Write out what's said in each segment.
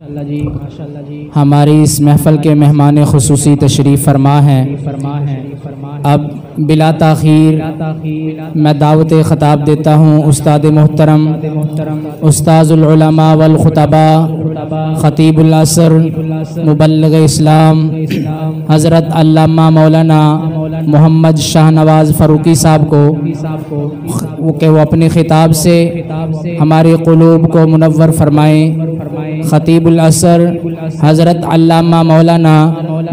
माशाअल्लाह जी हमारी इस महफ़ल के मेहमान खुसूसी तशरीफ़ फरमा हैं। अब बिला ताख़ीर मैं दावत ख़िताब देता हूँ उस्ताद मोहतरम उस्ताज़ुल उलमा वल खुतबा ख़तीबुल असर मुबल्लिग इस्लाम हज़रत अल्लामा मौलाना मोहम्मद शाहनवाज़ फ़ारूकी साहब को कि वो अपने ख़िताब से हमारे क़ुलूब को मुनव्वर फरमाएँ। ख़तीबुल असर हज़रत अल्लामा मौलाना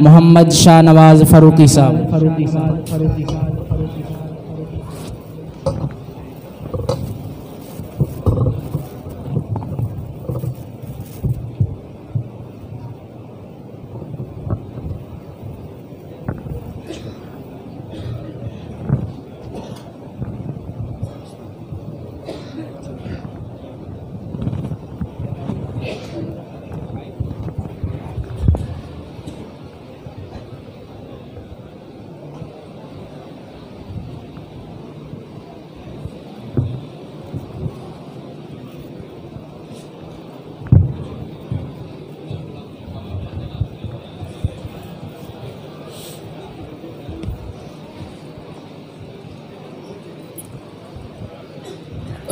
मोहम्मद शाहनवाज़ फ़ारूकी साहब।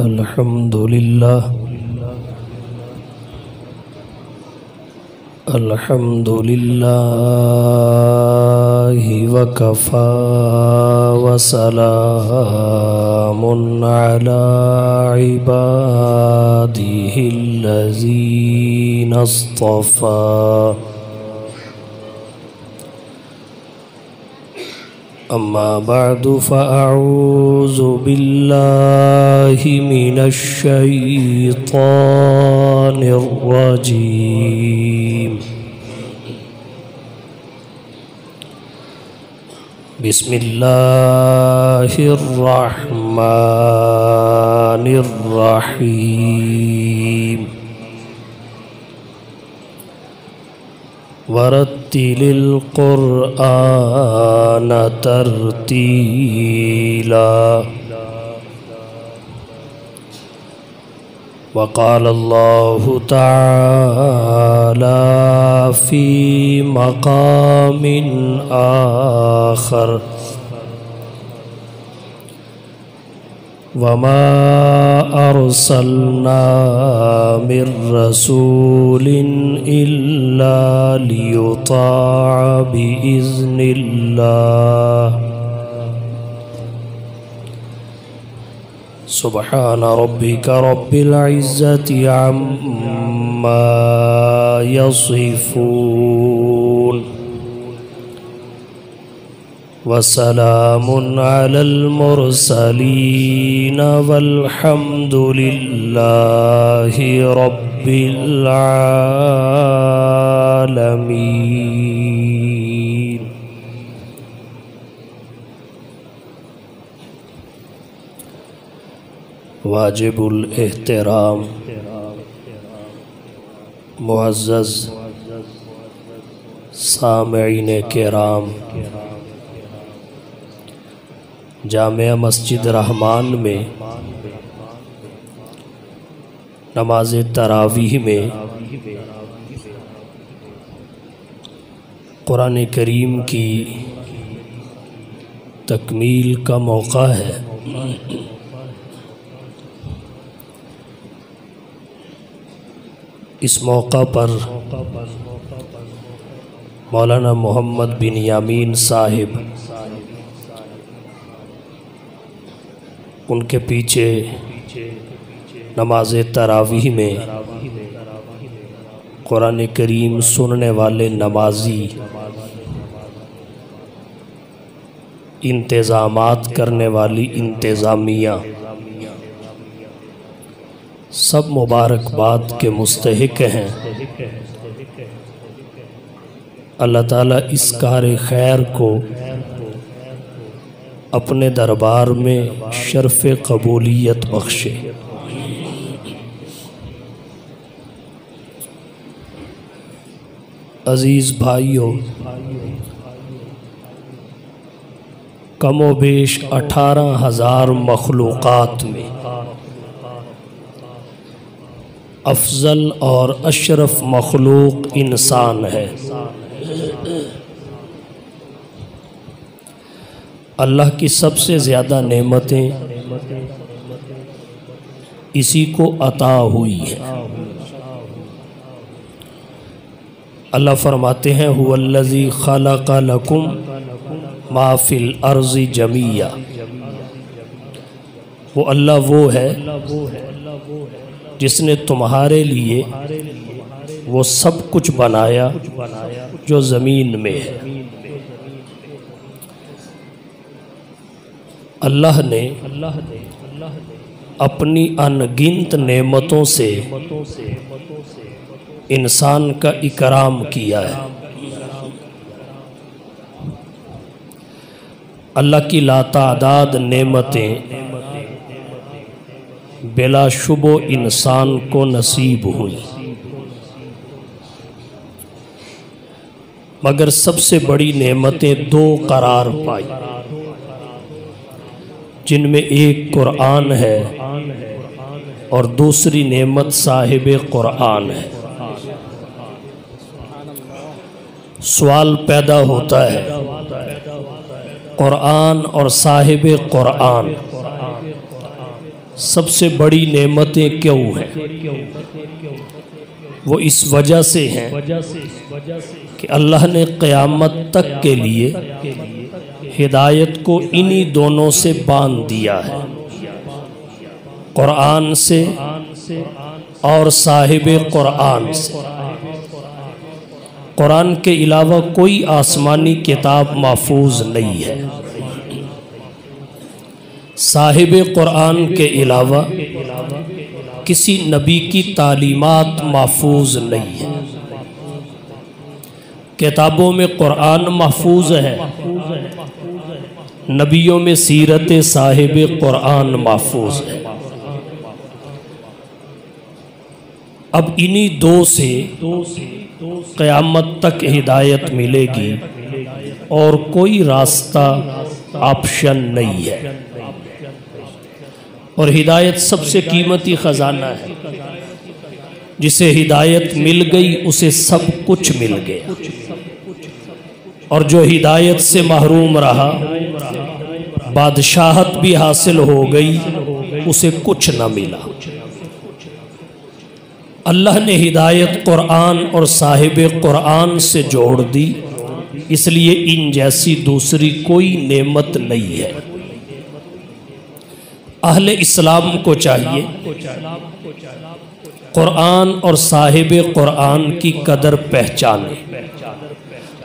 अल्हम्दुलिल्लाह अल्हम्दुलिल्लाहि वकफ़ा वसलामुन अला इबादिहिल्लज़ीना इस्तफ़ा। अम्मा बअदु फ़अऊज़ु बिल्लाहि मिनश शैतानिर रजीम। बिस्मिल्लाहिर रहमानिर रहीम। वरत्तिलिल क़ुरआन तरतीला। वक़ाल अल्लाहु तआला फ़ी मक़ामिन आख़र। वमा अर्सलना मिर रसूलिन इल्ला लियुताअ बिइज़्निल्लाह। सुब्हान रब्बिका रब्बिल इज़्ज़ति अम्मा यसिफ़ून वसलामुन अलल मुरसलीन वल्हम्दुलिल्लाहि रब्बिल आलमीन। वाजिबुल एहतराम मुअज़्ज़ज़ सामिईन किराम, जामिया मस्जिद रहमान में नमाज तरावीह में कुरान करीम की तकमील का मौका है। इस मौका पर मौलाना मोहम्मद बिन यामीन साहिब, उनके पीछे नमाज तरावीह में कुरान करीम सुनने वाले नमाजी, इंतज़ामात करने वाली इंतज़ामिया सब मुबारकबाद के मुस्तहिक हैं। अल्लाह ताला इस कार खैर को अपने दरबार में शर्फ़ कबूलियत बख्शे। अज़ीज़ भाइयों, कमो बेश 18,000 मखलूक़ात में अफजल और अशरफ मखलूक इंसान है। अल्लाह की सबसे ज़्यादा नेमतें इसी को अता हुई है। अल्लाह फरमाते हैं हुवल्लज़ी खलक़ लकुम मा फिल अर्ज़ि जमीया। वो अल्लाह वो है जिसने तुम्हारे लिए वो सब कुछ बनाया जो ज़मीन में है। अल्लाह ने अपनी अनगिनत नेमतों से इंसान का इकराम किया है। अल्लाह की लातादाद नेमतें बिलाशुबो इंसान को नसीब हुई, मगर सबसे बड़ी नेमतें दो करार पाई, जिनमें एक कुरान है और दूसरी नेमत साहिब कुरान है। सवाल पैदा होता है, कुरान और साहिब कुरान सबसे बड़ी नेमतें क्यों हैं? वो इस वजह से हैं कि अल्लाह ने क़यामत तक के लिए हिदायत को इन्हीं दोनों से बांध दिया है, कुरान से और साहिब कुरान से। कुरान के अलावा कोई आसमानी किताब महफूज नहीं है, साहिब कुरान के अलावा किसी नबी की तालीमात महफूज नहीं है। किताबों में कुरान महफूज है, नबियों में सीरत साहिब कुरान महफूज है। अब इन्हीं दो से क़यामत तक हिदायत मिलेगी और कोई रास्ता ऑप्शन नहीं है। और हिदायत सबसे कीमती ख़जाना है, जिसे हिदायत मिल गई उसे सब कुछ मिल गया, और जो हिदायत से महरूम रहा, बादशाहत भी हासिल हो गई, उसे कुछ न मिला। अल्लाह ने हिदायत कुरान और साहिब कुरान से जोड़ दी, इसलिए इन जैसी दूसरी कोई नेमत नहीं है। अहले इस्लाम को चाहिए कुरान और साहिब कुरान की कदर पहचाने।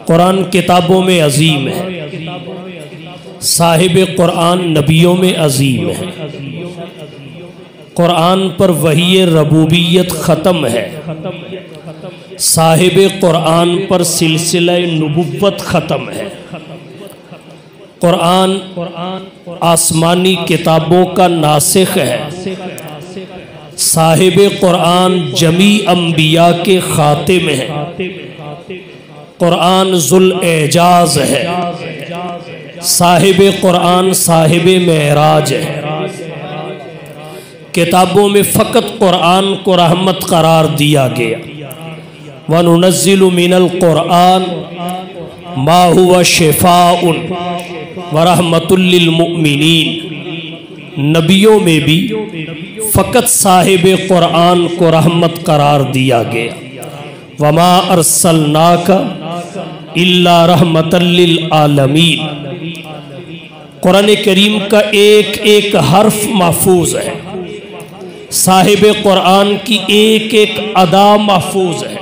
कुरान किताबों में अजीम है, साहिब कुरान नबियों में अजीम है। कुरान पर वही रबूबियत ख़त्म है, साहिब कुरान पर सिलसिला नबुव्वत ख़त्म है। कुरान आसमानी किताबों का नासिख है, साहिब कुरान जमी अंबिया के खातिम है। कुरान जुल एजाज है, साहिब कुरान साहिब मेराज है। किताबों में फ़कत कुरान को रहमत करार दिया गया। वनुनज़्ज़िलु मिनल कुरान मा हुवा शिफ़ाउन व रहमतुल लिल मुमिनीन। नबियों में भी फ़कत साहिब कुरान को रहमत करार दिया गया। वमा अरसलनाका इल्ला रहमतल लिल आलमीन। कुरान करीम का एक एक हर्फ महफूज है, साहिब कुरान की एक एक अदा महफूज है।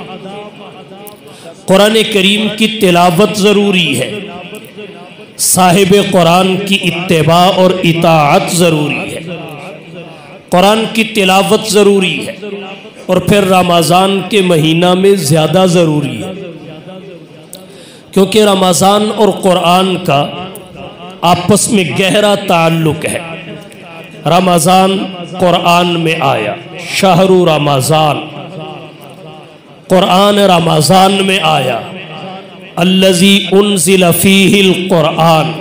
कुरान करीम की तिलावत ज़रूरी है, साहिब कुरान की इत्तिबा और इताअत ज़रूरी है। कुरान की तिलावत ज़रूरी है और फिर रमज़ान के महीना में ज़्यादा ज़रूरी है, क्योंकि रमज़ान और कुरान का आपस में गहरा ताल्लुक़ है। रमज़ान कुरान में आया, शहरु रमज़ान, कुरान रमज़ान में आया। अल्लज़ी उन्ज़िल फ़ीहिल कुरान,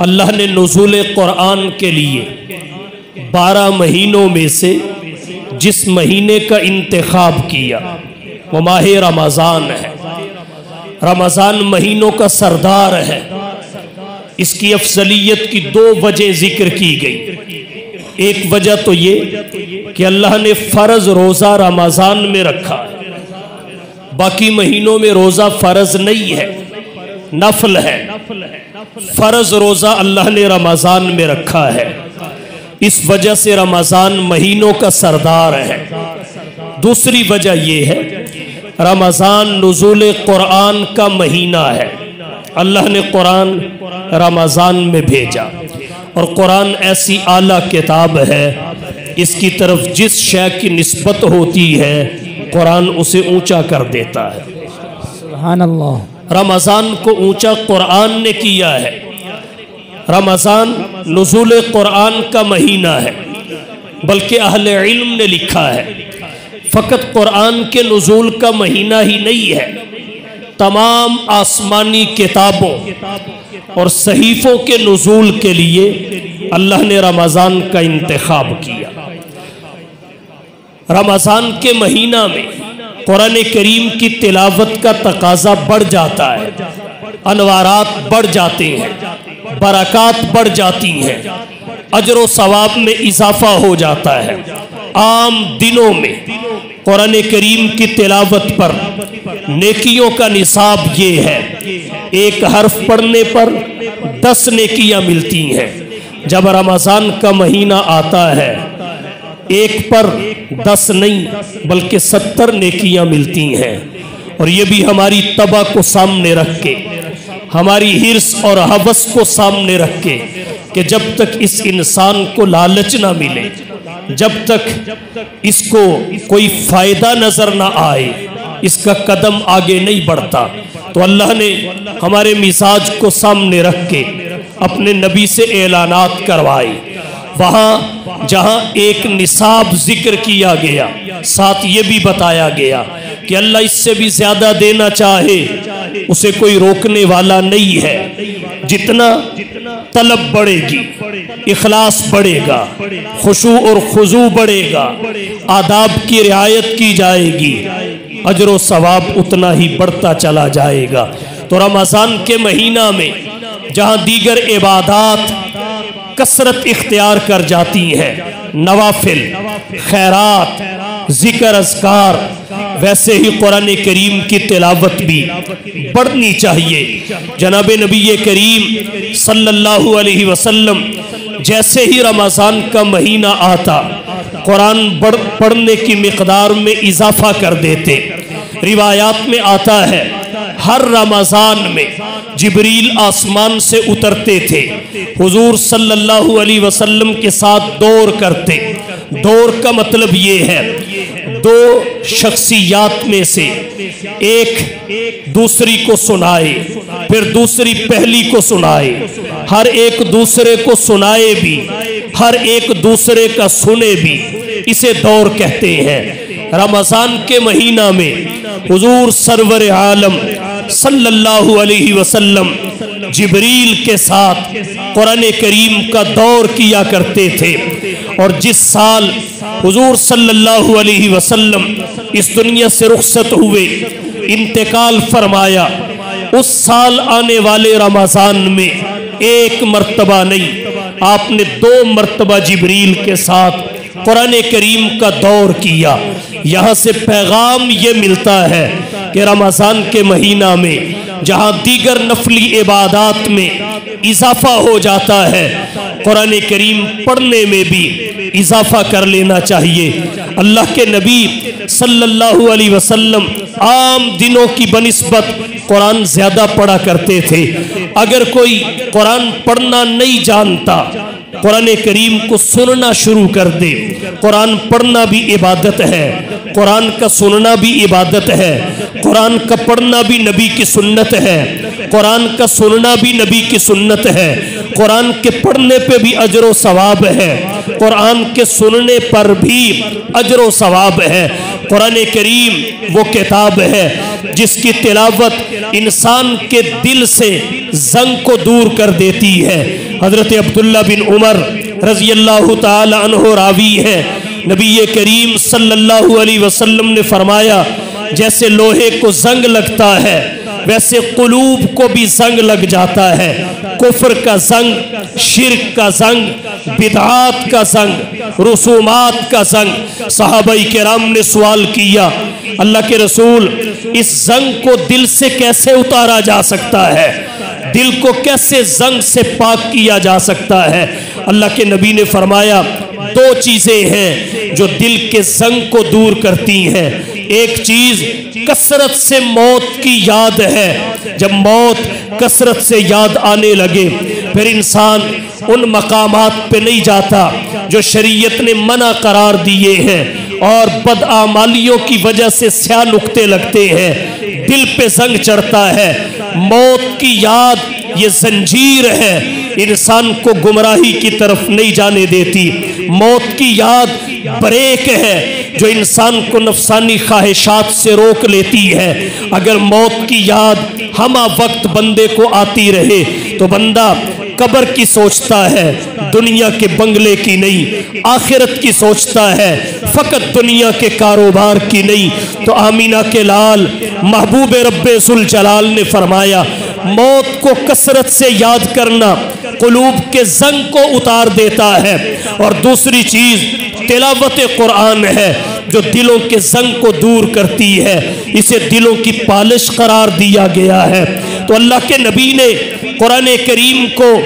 अल्लाह ने नुज़ूल कुरान के लिए 12 महीनों में से जिस महीने का इंतखाब किया वो माह रमज़ान है। रमज़ान महीनों का सरदार है। इसकी अफजलियत की दो वजह जिक्र की गई। एक वजह तो ये कि अल्लाह ने फ़र्ज रोज़ा रमज़ान में रखा है, बाकी महीनों में रोज़ा फ़र्ज नहीं है, नफल है। फ़र्ज रोज़ा अल्लाह ने रमज़ान में रखा है, इस वजह से रमज़ान महीनों का सरदार है। दूसरी वजह यह है रमज़ान नुज़ूल कुरान का महीना है। अल्लाह ने कुरान रमज़ान में भेजा और कुरान ऐसी आला किताब है, इसकी तरफ जिस शय की निस्बत होती है कुरान उसे ऊंचा कर देता है। सुभान अल्लाह। रमज़ान को ऊंचा कुरान ने किया है। रमज़ान नुज़ूल कुरान का महीना है, बल्कि अहले इल्म ने लिखा है फ़कत कुरान के नुज़ूल का महीना ही नहीं है, तमाम आसमानी किताबों और सहीफ़ों के नुज़ूल के लिए अल्लाह ने रमज़ान का इंतखाब किया। रमज़ान के महीना में कुरान करीम की तिलावत का तकाज़ा बढ़ जाता है, अनवारात बढ़ जाते हैं, बरक़ात बढ़ जाती हैं, अजर व सवाब में इजाफा हो जाता है। आम दिनों में कुरान करीम की तिलावत पर नेकियों का निसाब ये है, एक हर्फ पढ़ने पर 10 नेकियां मिलती हैं। जब रमज़ान का महीना आता है एक पर 10 नहीं बल्कि 70 नेकियां मिलती हैं। और ये भी हमारी तबा को सामने रख के, हमारी हिर्स और हवस को सामने रख के कि जब तक इस इंसान को लालच ना मिले, जब तक इसको कोई फ़ायदा नज़र ना आए, इसका कदम आगे नहीं बढ़ता। तो अल्लाह ने हमारे मिजाज को सामने रख के अपने नबी से ऐलानात करवाए। वहाँ जहाँ एक निसाब जिक्र किया गया, साथ ये भी बताया गया कि अल्लाह इससे भी ज़्यादा देना चाहे उसे कोई रोकने वाला नहीं है। जितना तलब बढ़ेगी, इखलास बढ़ेगा, खुशू और खुजू बढ़ेगा, आदाब की रियायत की जाएगी, अजर व सवाब उतना ही बढ़ता चला जाएगा। तो रमज़ान के महीना में जहाँ दीगर इबादात कसरत इख्तियार कर जाती हैं, नवाफिल, खैरात, जिक्र अज़कार, वैसे ही कुरान करीम की तिलावत भी बढ़नी चाहिए। जनाब नबी करीम सल्लल्लाहु अलैहि वसल्लम जैसे ही रमज़ान का महीना आता कुरान पढ़ने की मिक़दार में इजाफा कर देते। रिवायात में आता है हर रमज़ान में जिब्रील आसमान से उतरते थे, हुजूर सल्लल्लाहु अलैहि वसल्लम के साथ दौर करते। दौर का मतलब ये है दो शख्सियात में से एक दूसरी को सुनाए, फिर दूसरी पहली को सुनाए, हर एक दूसरे को सुनाए भी, हर एक दूसरे का सुने भी, इसे दौर कहते हैं। रमज़ान के महीना में हुजूर सरवर आलम सल्लल्लाहु अलैहि वसल्लम जिब्रील के साथ कुरान करीम का दौर किया करते थे। और जिस साल हुजूर सल्लल्लाहु अलैहि वसल्लम इस दुनिया से रुखसत हुए, इंतकाल फरमाया, उस साल आने वाले रमज़ान में एक मर्तबा नहीं, आपने 2 मर्तबा जिब्रील के साथ कुरान करीम का दौर किया। यहाँ से पैगाम ये मिलता है कि रमज़ान के महीना में जहाँ दीगर नफली इबादात में इजाफा हो जाता है, कुरान करीम पढ़ने में भी इजाफा कर लेना चाहिए। अल्लाह के नबी सल्लल्लाहु अलैहि वसल्लम आम दिनों की बनिस्बत कुरान ज़्यादा पढ़ा करते थे। अगर कोई कुरान पढ़ना नहीं जानता, कुरान करीम को सुनना शुरू कर दे। कुरान पढ़ना भी इबादत है, कुरान का सुनना भी इबादत है, कुरान का पढ़ना भी नबी की सुन्नत है, कुरान का सुनना भी नबी की सुन्नत है, कुरान के पढ़ने पे भी अजर व सवाब है, कुरान के सुनने पर भी अजर व सवाब है। कुरान करीम वो किताब है जिसकी तिलावत इंसान के दिल से जंग को दूर कर देती है। हज़रत अब्दुल्ला बिन उमर रज़ी अल्लाहु ताला अन्हु रावी है, नबी करीम सल्लल्लाहु अलैहि वसल्लम ने फरमाया, जैसे लोहे को जंग लगता है वैसे कुलूब को भी जंग लग जाता है। कुफ्र का जंग, शिर्क का जंग, बिदआत का जंग, रसूमात का जंग। सहाबाई किराम ने सवाल किया, अल्लाह के रसूल, इस जंग को दिल से कैसे उतारा जा सकता है? दिल को कैसे जंग से पाक किया जा सकता है? अल्लाह के नबी ने फरमाया, दो चीजें हैं जो दिल के जंग को दूर करती हैं। एक चीज कसरत से मौत की याद है। जब मौत कसरत से याद आने लगे फिर इंसान उन मकामात पे नहीं जाता जो शरीयत ने मना करार दिए हैं, और बदआमालियों की वजह से स्याह नुक्ते लगते हैं, दिल पे जंग चढ़ता है। मौत की याद ये जंजीर है, इंसान को गुमराही की तरफ नहीं जाने देती। मौत की याद ब्रेक है जो इंसान को नफसानी ख्वाहिशात से रोक लेती है। अगर मौत की याद हमा वक्त बंदे को आती रहे तो बंदा कब्र की सोचता है, दुनिया के बंगले की नहीं, आखिरत की सोचता है, फकत दुनिया के कारोबार की नहीं। तो आमीना के लाल महबूब रब्बे सुल जलाल ने फरमाया, मौत को कसरत से याद करना कुलूब के जंग को उतार देता है। और दूसरी चीज तिलावत कुरान है जो दिलों के जंग को दूर करती है, इसे दिलों की पालिश करार दिया गया है। तो अल्लाह के नबी ने कुरान करीम को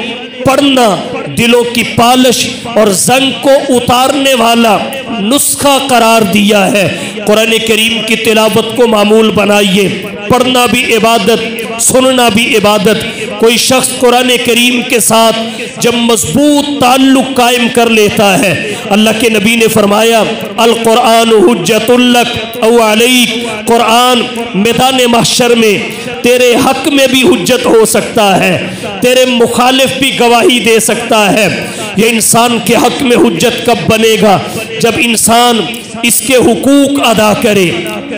पढ़ना दिलों की पालिश और जंग को उतारने वाला नुस्खा करार दिया है। कुरान करीम की तिलावत को मामूल बनाइए, पढ़ना भी इबादत, सुनना भी इबादत। कोई शख्स कुरान करीम के साथ जब मजबूत ताल्लुक कायम कर लेता है, अल्लाह के नबी ने फरमाया, अल कुरान हुज्जतुल लक औ अलैक, कुरान मैदान महशर में तेरे हक में भी हुज्जत हो सकता है, तेरे मुखालिफ भी गवाही दे सकता है। ये इंसान के हक में हुज्जत कब बनेगा? जब इंसान इसके हुकूक अदा करे,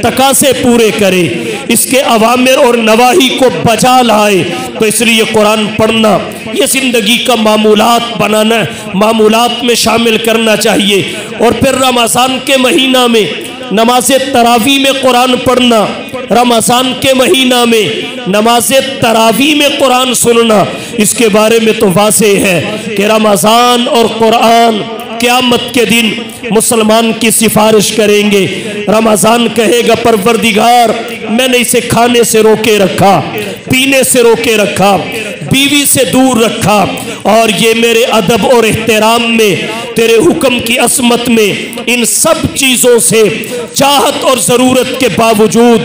तकासे पूरे करे, इसके अवामिर और नवाही को बचा लाए। तो इसलिए कुरान पढ़ना ये जिंदगी का मामूलात बनाना, मामूलात में शामिल करना चाहिए। और फिर रमज़ान के महीना में नमाज तरावी में कुरान पढ़ना, रमज़ान के महीना में नमाज तरावी में कुरान सुनना, इसके बारे में तो वाज़ेह है कि रमज़ान और कुरान क़यामत के दिन मुसलमान की सिफारिश करेंगे। रमज़ान कहेगा, परवरदिगार मैंने इसे खाने से रोके रखा, पीने से रोके रखा, बीवी से दूर रखा, और ये मेरे अदब और एहतराम में, तेरे हुक्म की असमत में इन सब चीज़ों से चाहत और ज़रूरत के बावजूद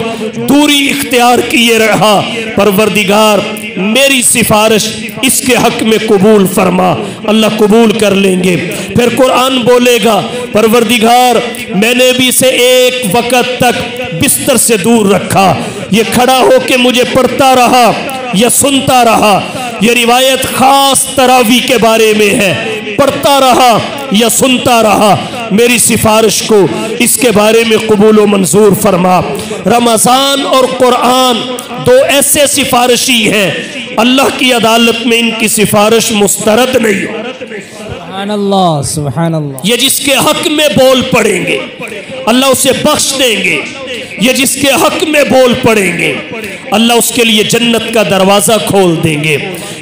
दूरी इख्तियार किए रहा। परवरदिगार मेरी सिफारिश इसके हक में कबूल फरमा। अल्लाह कबूल कर लेंगे। फिर कुरान बोलेगा, परवरदिगार मैंने भी इसे एक वक़्त तक बिस्तर से दूर रखा, ये खड़ा होके मुझे पढ़ता रहा या सुनता रहा। ये रिवायत खास तरावी के बारे में है, पढ़ता रहा या सुनता रहा, मेरी सिफारिश को इसके बारे में कबूल व मंजूर फरमा। रमज़ान और कुरान दो ऐसे सिफारिशी हैं, अल्लाह की अदालत में इनकी सिफारिश मुस्तरद नहीं। सुभान अल्लाह, सुभान अल्लाह। ये जिसके हक में बोल पड़ेंगे अल्लाह उसे बख्श देंगे, ये जिसके हक में बोल पड़ेंगे अल्लाह उसके लिए जन्नत का दरवाज़ा खोल देंगे।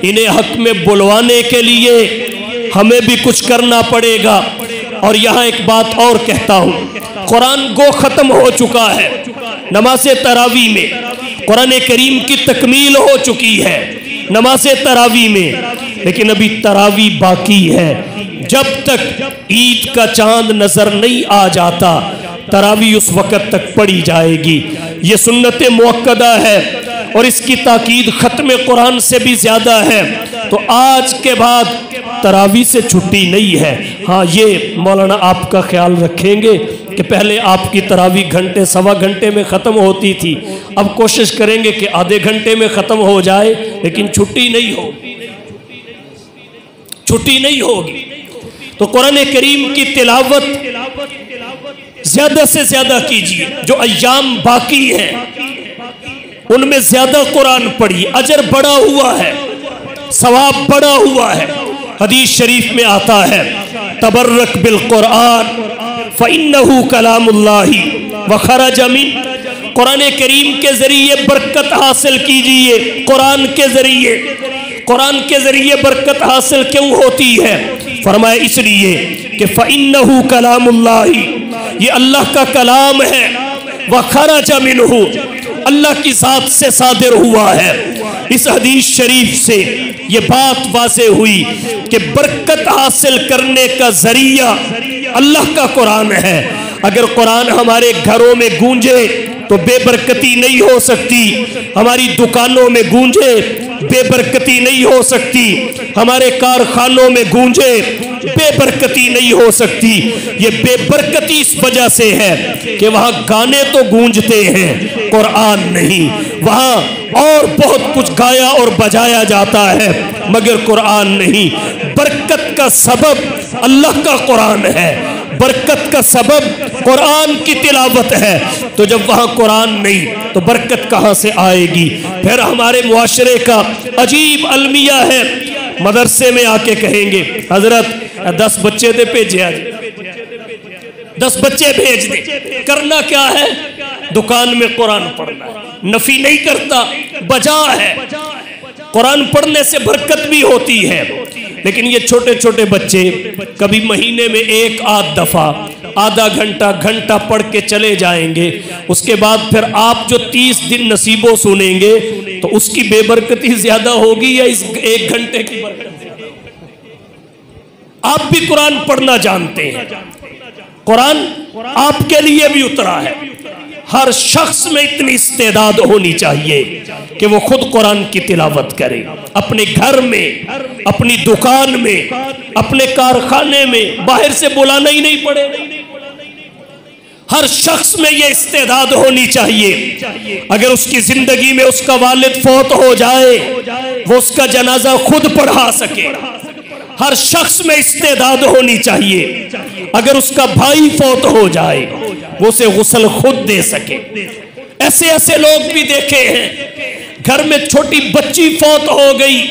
इन्हें हक में बुलवाने के लिए हमें भी कुछ करना पड़ेगा। और यहाँ एक बात और कहता हूँ, कुरान गो ख़त्म हो चुका है, नमाज तरावी में कुरान करीम की तकमील हो चुकी है नमाज तरावी में, लेकिन अभी तरावी बाकी है। जब तक ईद का चांद नज़र नहीं आ जाता तरावी उस वक़्त तक पढ़ी जाएगी। ये सुन्नत मुअक्कदा है और इसकी ताकीद ख़त्म कुरान से भी ज़्यादा है। तो आज के बाद तरावी से छुट्टी नहीं है। हाँ, ये मौलाना आपका ख्याल रखेंगे कि पहले आपकी तरावी घंटे सवा घंटे में ख़त्म होती थी, अब कोशिश करेंगे कि आधे घंटे में ख़त्म हो जाए, लेकिन छुट्टी नहीं होगी, छुट्टी नहीं होगी। तो कुरान करीम की तिलावत ज़्यादा से ज़्यादा कीजिए। जो अय्याम बाकी हैं उनमें ज़्यादा कुरान पढ़िए, अजर बढ़ा हुआ है, सवाब बढ़ा हुआ है। हदीस शरीफ में आता है, तबर्रक बिल कुरान फ़इन्नहु कलामुल्लाहि व खरज मिन। कुरान करीम के जरिए बरकत हासिल कीजिए। कुरान के जरिए बरकत हासिल क्यों होती है? फरमाया इसलिए कि फ़इन्नहु कलामुल्लाहि, ये अल्लाह का कलाम है, व खरज मिनहु, अल्लाह की ज़ात से सादिर हुआ है। इस हदीस शरीफ से ये बात वाज़ेह हुई कि बरकत हासिल करने का जरिया अल्लाह का कुरान है। अगर कुरान हमारे घरों में गूंजे तो बेबरकती नहीं हो सकती, हमारी दुकानों में गूंजे बेबरकती नहीं हो सकती, हमारे कारखानों में गूंजे बेबरकती नहीं हो सकती। ये बेबरकती इस वजह से है कि वहाँ गाने तो गूंजते हैं, कुरान नहीं। वहाँ और बहुत कुछ गाया और बजाया जाता है मगर कुरान नहीं। बरकत का सबब अल्लाह का कुरान है, बरकत का सबब कुरान की तिलावत है। तो जब वहाँ कुरान नहीं तो बरकत कहाँ से आएगी? फिर हमारे मुआशरे का अजीब अलमिया है, मदरसे में आके कहेंगे हजरत 10 बच्चे थे भेजे, आज 10 बच्चे भेज दे। करना क्या है? दुकान में कुरान पढ़ना। नफी नहीं करता, बजा है। कुरान पढ़ने से बरकत भी होती है। लेकिन ये छोटे छोटे बच्चे कभी महीने में एक आध दफा आधा घंटा घंटा पढ़ के चले जाएंगे, उसके बाद फिर आप जो 30 दिन नसीबों सुनेंगे तो उसकी बेबरकती ज्यादा होगी या इस 1 घंटे की बरकत? आप भी कुरान पढ़ना जानते हैं, कुरान आपके लिए भी उतरा है। हर शख्स में इतनी इस्तेदाद होनी चाहिए कि वो खुद कुरान की तिलावत करे, अपने घर में, अपनी दुकान में, अपने कारखाने में, बाहर से बुलाना ही नहीं पड़े। हर शख्स में ये इस्तेदाद होनी चाहिए। अगर उसकी जिंदगी में उसका वालिद फौत हो जाए, वो उसका जनाजा खुद पढ़ा सके। हर शख्स में इस्तेदाद होनी चाहिए। अगर उसका भाई फौत हो जाए, वो उसे गुस्ल खुद दे सके। ऐसे ऐसे लोग भी देखे हैं, घर में छोटी बच्ची फौत हो गई,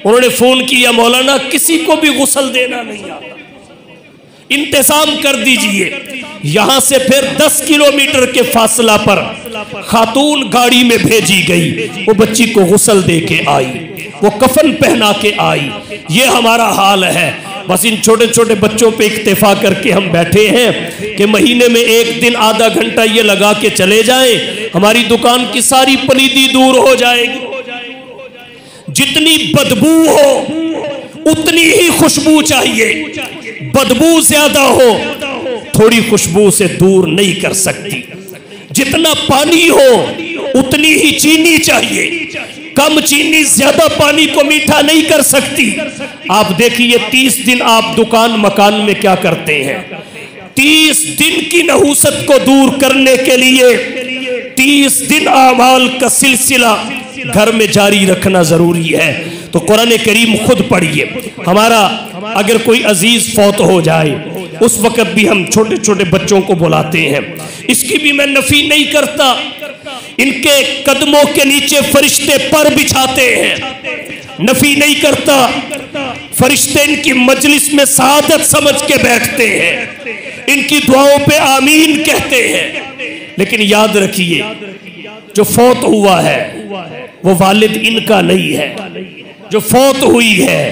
उन्होंने फोन किया, मौलाना किसी को भी गुस्ल देना नहीं आता, इंतजाम कर दीजिए। यहां से फिर 10 किलोमीटर के फासला पर खातून गाड़ी में भेजी गई, वो बच्ची को गुस्ल दे के आई, वो कफन पहना के आई। ये हमारा हाल है। बस इन छोटे छोटे बच्चों पे इक्तिफा करके हम बैठे हैं कि महीने में 1 दिन आधा घंटा ये लगा के चले जाएं, हमारी दुकान की सारी पलीदी दूर हो जाएगी। जितनी बदबू हो उतनी ही खुशबू चाहिए। बदबू ज्यादा हो थोड़ी खुशबू से दूर नहीं कर सकती। जितना पानी हो उतनी ही चीनी चाहिए। कम चीनी ज्यादा पानी को मीठा नहीं कर सकती। आप देखिए 30 दिन आप दुकान मकान में क्या करते हैं। 30 दिन की नहूसत को दूर करने के लिए 30 दिन आमाल का सिलसिला घर में जारी रखना जरूरी है। तो कुरान करीम खुद पढ़िए। हमारा अगर कोई अजीज फौत हो जाए उस वक्त भी हम छोटे छोटे बच्चों को बुलाते हैं। इसकी भी मैं नफी नहीं करता, इनके कदमों के नीचे फरिश्ते पर बिछाते हैं, नफी नहीं करता। फरिश्ते इनकी मजलिस में सआदत समझ के बैठते हैं, इनकी दुआओं पे आमीन कहते हैं। लेकिन याद रखिए जो फौत हुआ है वो वालिद इनका नहीं है, जो फौत हुई है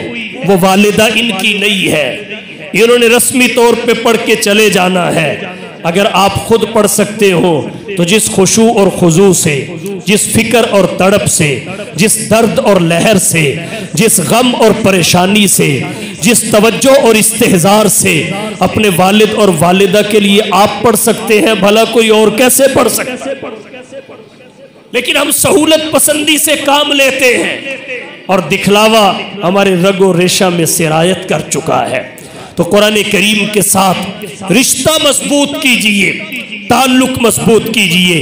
वो वालिदा इनकी नहीं है। इन्होंने रस्मी तौर पे पढ़ के चले जाना है। अगर आप खुद पढ़ सकते हो तो जिस खुशू और खुजू से, जिस फिक्र और तड़प से, जिस दर्द और लहर से, जिस गम और परेशानी से, जिस तवज्जो और इस्तेहजार से अपने वालिद और वालिदा के लिए आप पढ़ सकते हैं, भला कोई और कैसे पढ़ सकता है? लेकिन हम सहूलत पसंदी से काम लेते हैं और दिखलावा हमारे रगो रेशा में सिरायत कर चुका है। तो कुरान करीम के साथ रिश्ता मजबूत कीजिए, ताल्लुक मजबूत कीजिए,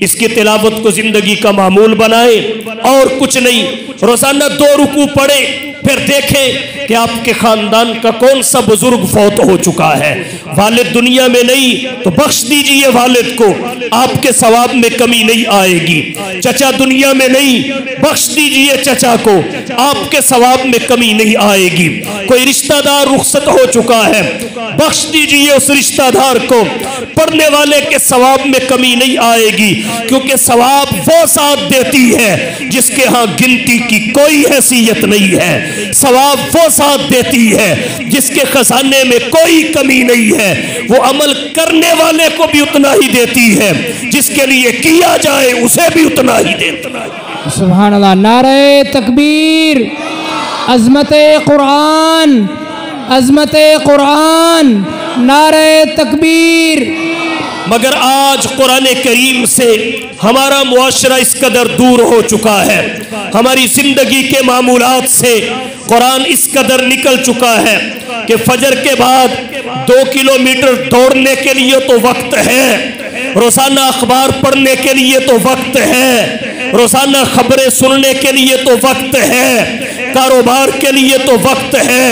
इसकी तिलावत को जिंदगी का मामूल बनाए और कुछ नहीं। रोजाना 2 रुकू पढ़े, फिर देखें कि आपके खानदान का कौन सा बुजुर्ग फौत हो चुका है। वालिद दुनिया में नहीं तो बख्श दीजिए वालिद को, आपके सवाब में कमी नहीं आएगी। चचा दुनिया में नहीं, बख्श दीजिए चचा को, आपके सवाब में कमी नहीं आएगी। कोई रिश्तेदार रुखसत हो चुका है, बख्श दीजिए उस रिश्तेदार को, पढ़ने वाले के सवाब में कमी नहीं आएगी। क्योंकि सवाब वो साथ देती है जिसके यहाँ गिनती की कोई हैसियत नहीं है। सवाब वो साथ देती है जिसके खजाने में कोई कमी नहीं है। वो अमल करने वाले को भी उतना ही देती है, जिसके लिए किया जाए उसे भी उतना ही देता है। सुभान अल्लाह। नारे तकबीर, अज़मते कुरान, अज़मते कुरान, नारे तकबीर। मगर आज कुरान करीम से हमारा मुआशरा इस कदर दूर हो चुका है, हमारी जिंदगी के मामूलात से कुरान इस कदर निकल चुका है कि फजर के बाद 2 किलोमीटर दौड़ने के लिए तो वक्त है, रोजाना अखबार पढ़ने के लिए तो वक्त है, रोजाना खबरें सुनने के लिए तो वक्त है, कारोबार के लिए तो वक्त है,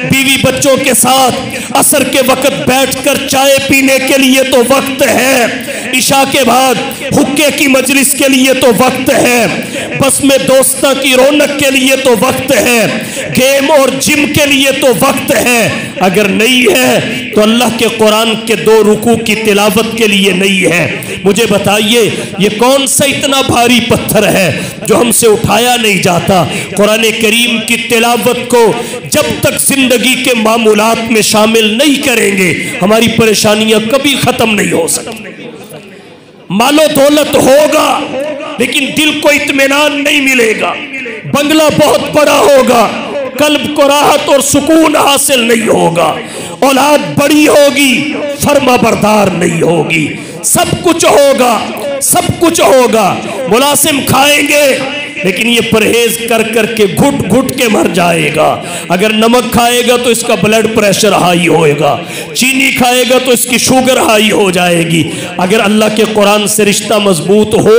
बीवी बच्चों के साथ असर के वक्त बैठकर चाय पीने के लिए तो वक्त है, इशा के बाद हुक्के की मजलिस के लिए तो वक्त है, बस में दोस्तों की रौनक के लिए तो वक्त है, गेम और जिम के लिए तो वक्त है। अगर नहीं है तो अल्लाह के कुरान के 2 रुकू की तिलावत के लिए नहीं है। मुझे बताइए ये कौन सा इतना भारी पत्थर है जो हमसे उठाया नहीं जाता। कुरान करीम की तिलावत को जब तक जिंदगी के मामूलात में शामिल नहीं करेंगे हमारी परेशानियां कभी खत्म नहीं हो सकती। मालो दौलत होगा लेकिन दिल को इत्मीनान नहीं मिलेगा, बंगला बहुत बड़ा होगा, कल्ब को राहत और सुकून हासिल नहीं होगा, औलाद बड़ी होगी, फर्मा बरदार नहीं होगी, सब कुछ होगा, सब कुछ होगा, मुलासिम खाएंगे लेकिन ये परहेज कर करके घुट घुट के मर जाएगा। अगर नमक खाएगा तो इसका ब्लड प्रेशर हाई होएगा, चीनी खाएगा तो इसकी शुगर हाई हो जाएगी। अगर अल्लाह के कुरान से रिश्ता मजबूत हो,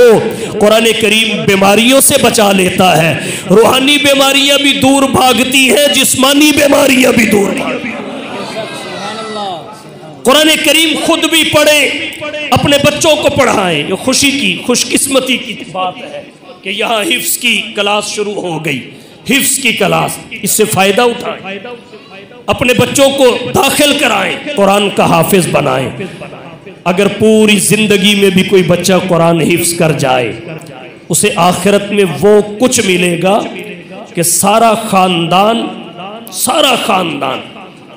कुरान करीम बीमारियों से बचा लेता है, रूहानी बीमारियां भी दूर भागती हैं, जिस्मानी बीमारियां भी दूर भागती हैं। कुरान करीम खुद भी पढ़े, अपने बच्चों को पढ़ाएं। ये खुशी की, खुशकिस्मती की बात है कि यहाँ हिफ्स की क्लास शुरू हो गई, हिफ्स की क्लास, इससे फायदा उठाएं, अपने बच्चों को दाखिल कराएं, कुरान का हाफिज बनाएं। अगर पूरी जिंदगी में भी कोई बच्चा कुरान हिफ्स कर जाए उसे आखिरत में वो कुछ मिलेगा कि सारा खानदान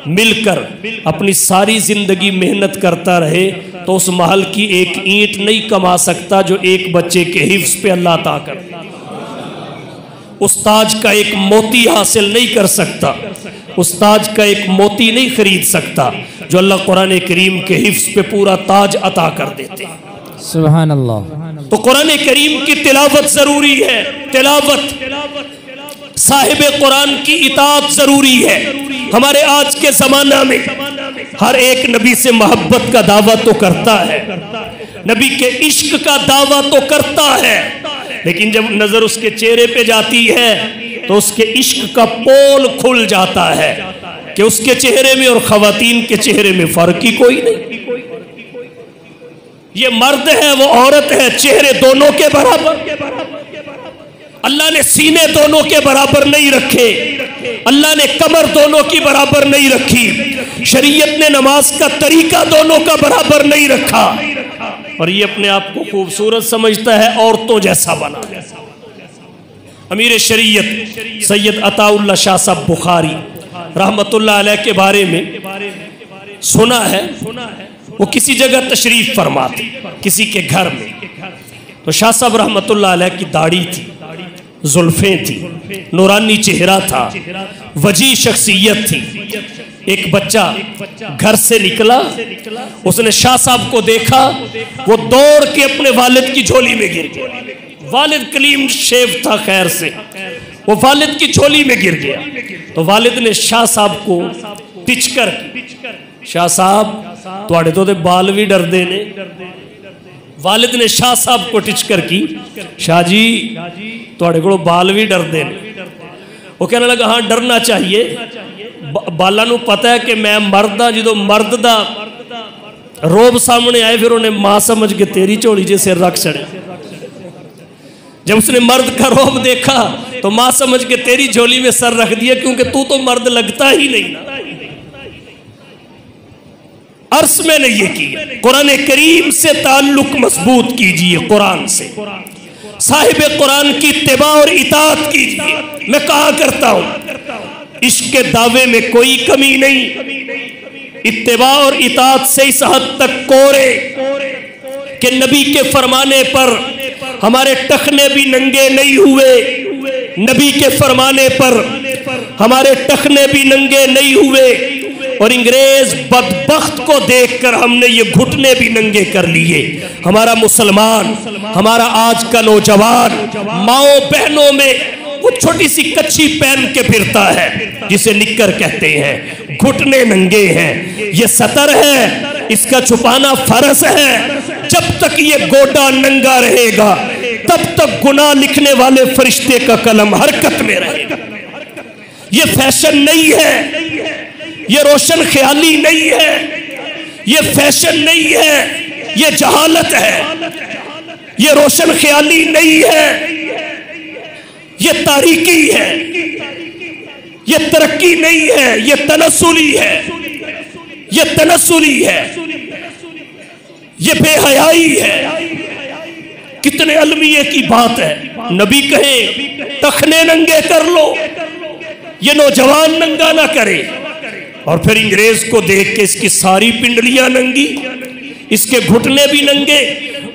मिलकर अपनी सारी जिंदगी मेहनत करता रहे तो उस महल की एक ईंट नहीं कमा सकता जो एक बच्चे के हिफ्स पे अल्लाह अता करता। उस्ताद का एक मोती हासिल नहीं कर सकता, उस्ताद का एक मोती नहीं खरीद सकता जो अल्लाह कुरान करीम के हिफ्स पे पूरा ताज अता कर देते हैं। सुभान अल्लाह। तो कुरान करीम की तिलावत जरूरी है, तिलावत साहिब कुरान की इताअत जरूरी है। हमारे आज के जमाना में हर एक नबी से मोहब्बत का दावा तो करता है, नबी के इश्क का दावा तो करता है, लेकिन जब नजर उसके चेहरे पे जाती है तो उसके इश्क का पोल खुल जाता है कि उसके चेहरे में और खवातीन के चेहरे में फर्क ही कोई नहीं। ये मर्द है वो औरत है, चेहरे दोनों के बराबर। अल्लाह ने सीने दोनों के बराबर नहीं रखे, अल्लाह ने कमर दोनों की बराबर नहीं रखी, शरीयत ने नमाज का तरीका दोनों का बराबर नहीं रखा, और ये अपने आप को खूबसूरत समझता है, औरतों जैसा बना। अमीर शरीयत सैयद अताउल्लाह शाह साहब बुखारी रहमतुल्लाह अलैह के बारे में सुना है, वो किसी जगह तशरीफ फरमाते किसी के घर में, तो शाह साहब रहमतुल्लाह अलैह की दाढ़ी थी, जुल्फें थी, नूरानी चेहरा था, वजी शख्सियत थी। एक बच्चा घर से निकला, उसने शाह साहब को देखा, वो दौड़ के अपने वालिद की झोली में गिर गया। वालिद कलीम शेव था खैर से, वो वालिद की झोली में गिर गया। तो वालिद ने शाह साहब को टिचकर, शाह साहब तुहाडे तो बाल भी डरदे ने। वालिद ने शाह साहब को टिचकर की, शाह जी तुहाडे कोलों बाल भी डरदे ने। वो कहने लगा हाँ डरना चाहिए, बाला नू पता है कि मैं मर्द हाँ। जो मर्द दा रोब सामने आए फिर उन्हें मां समझ के तेरी झोली च सिर रख छड़े। जब उसने मर्द का रोब देखा तो मां समझ के तेरी झोली में सर रख दिया, क्योंकि तू तो मर्द लगता ही नहीं ना। अर्स मैंने ये किया, कुरान करीम से ताल्लुक मजबूत कीजिए, कुरान से साहिब कुरान की इत्तिबा और इताअत कीजिए। मैं कहा करता हूं इश्क के दावे में कोई कमी नहीं, इत्तिबा और इताअत से इस हद तक कोरे कि नबी के फरमाने पर हमारे टखने भी नंगे नहीं हुए, नबी के फरमाने पर हमारे टखने भी नंगे नहीं हुए, और अंग्रेज बदबख्त को देखकर हमने ये घुटने भी नंगे कर लिए। हमारा मुसलमान, हमारा आज का नौजवान माओ बहनों में वो छोटी सी कच्छी पहन के फिरता है जिसे निक्कर कहते हैं, घुटने नंगे हैं। ये सतर है, इसका छुपाना फर्ज है। जब तक ये गोटा नंगा रहेगा तब तक गुनाह लिखने वाले फरिश्ते का कलम हरकत में रहेगा। ये फैशन नहीं है, ये रोशन ख्याली नहीं है, ये फैशन नहीं है, ये जहालत है। ये रोशन ख्याली नहीं है, ये तारीकी है, ये तरक्की नहीं है, ये तनस्सुली है, ये तनस्सुली है, ये बेहयाई है। कितने अलमिये की बात है। नबी कहे तखने नंगे कर लो, ये नौजवान नंगा ना करे। और फिर अंग्रेज को देख के इसकी सारी पिंडलियां नंगी, इसके घुटने भी नंगे।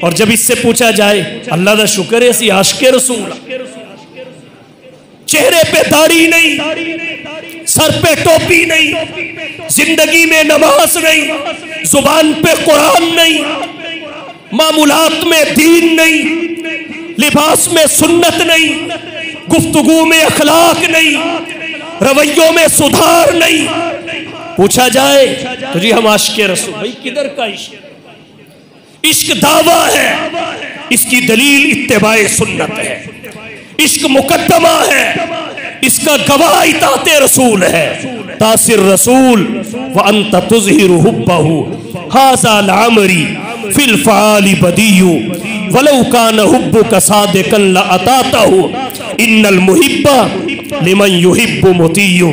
और जब इससे पूछा जाए अल्लाह का शुक्र है इसी आशिके रसूल, चेहरे पे दाढ़ी नहीं, सर पे टोपी नहीं, जिंदगी में नमाज नहीं, जुबान पे कुरान नहीं, मामूलात में दीन नहीं, लिबास में सुन्नत नहीं, गुफ्तगू में अखलाक नहीं, रवैयों में सुधार नहीं। पूछा जाए तो जी हम आशिके रसूल, भाई किधर का इश्क? इश्क दावा है, इसकी दलील इत्तिबाए सुन्नत है। इश्क मुकद्दमा है, इसका गवाह इताअते रसूल है। तासिर रसूल व अंत तुज़हिरु हुब्बहु हाज़ा लअमरी फिल फ़आली बदियु वलौ कान हुब्बुका सादिक़न लअतातहु इन्नल मुहिब्बा लिमन युहिब्बु मुतियु।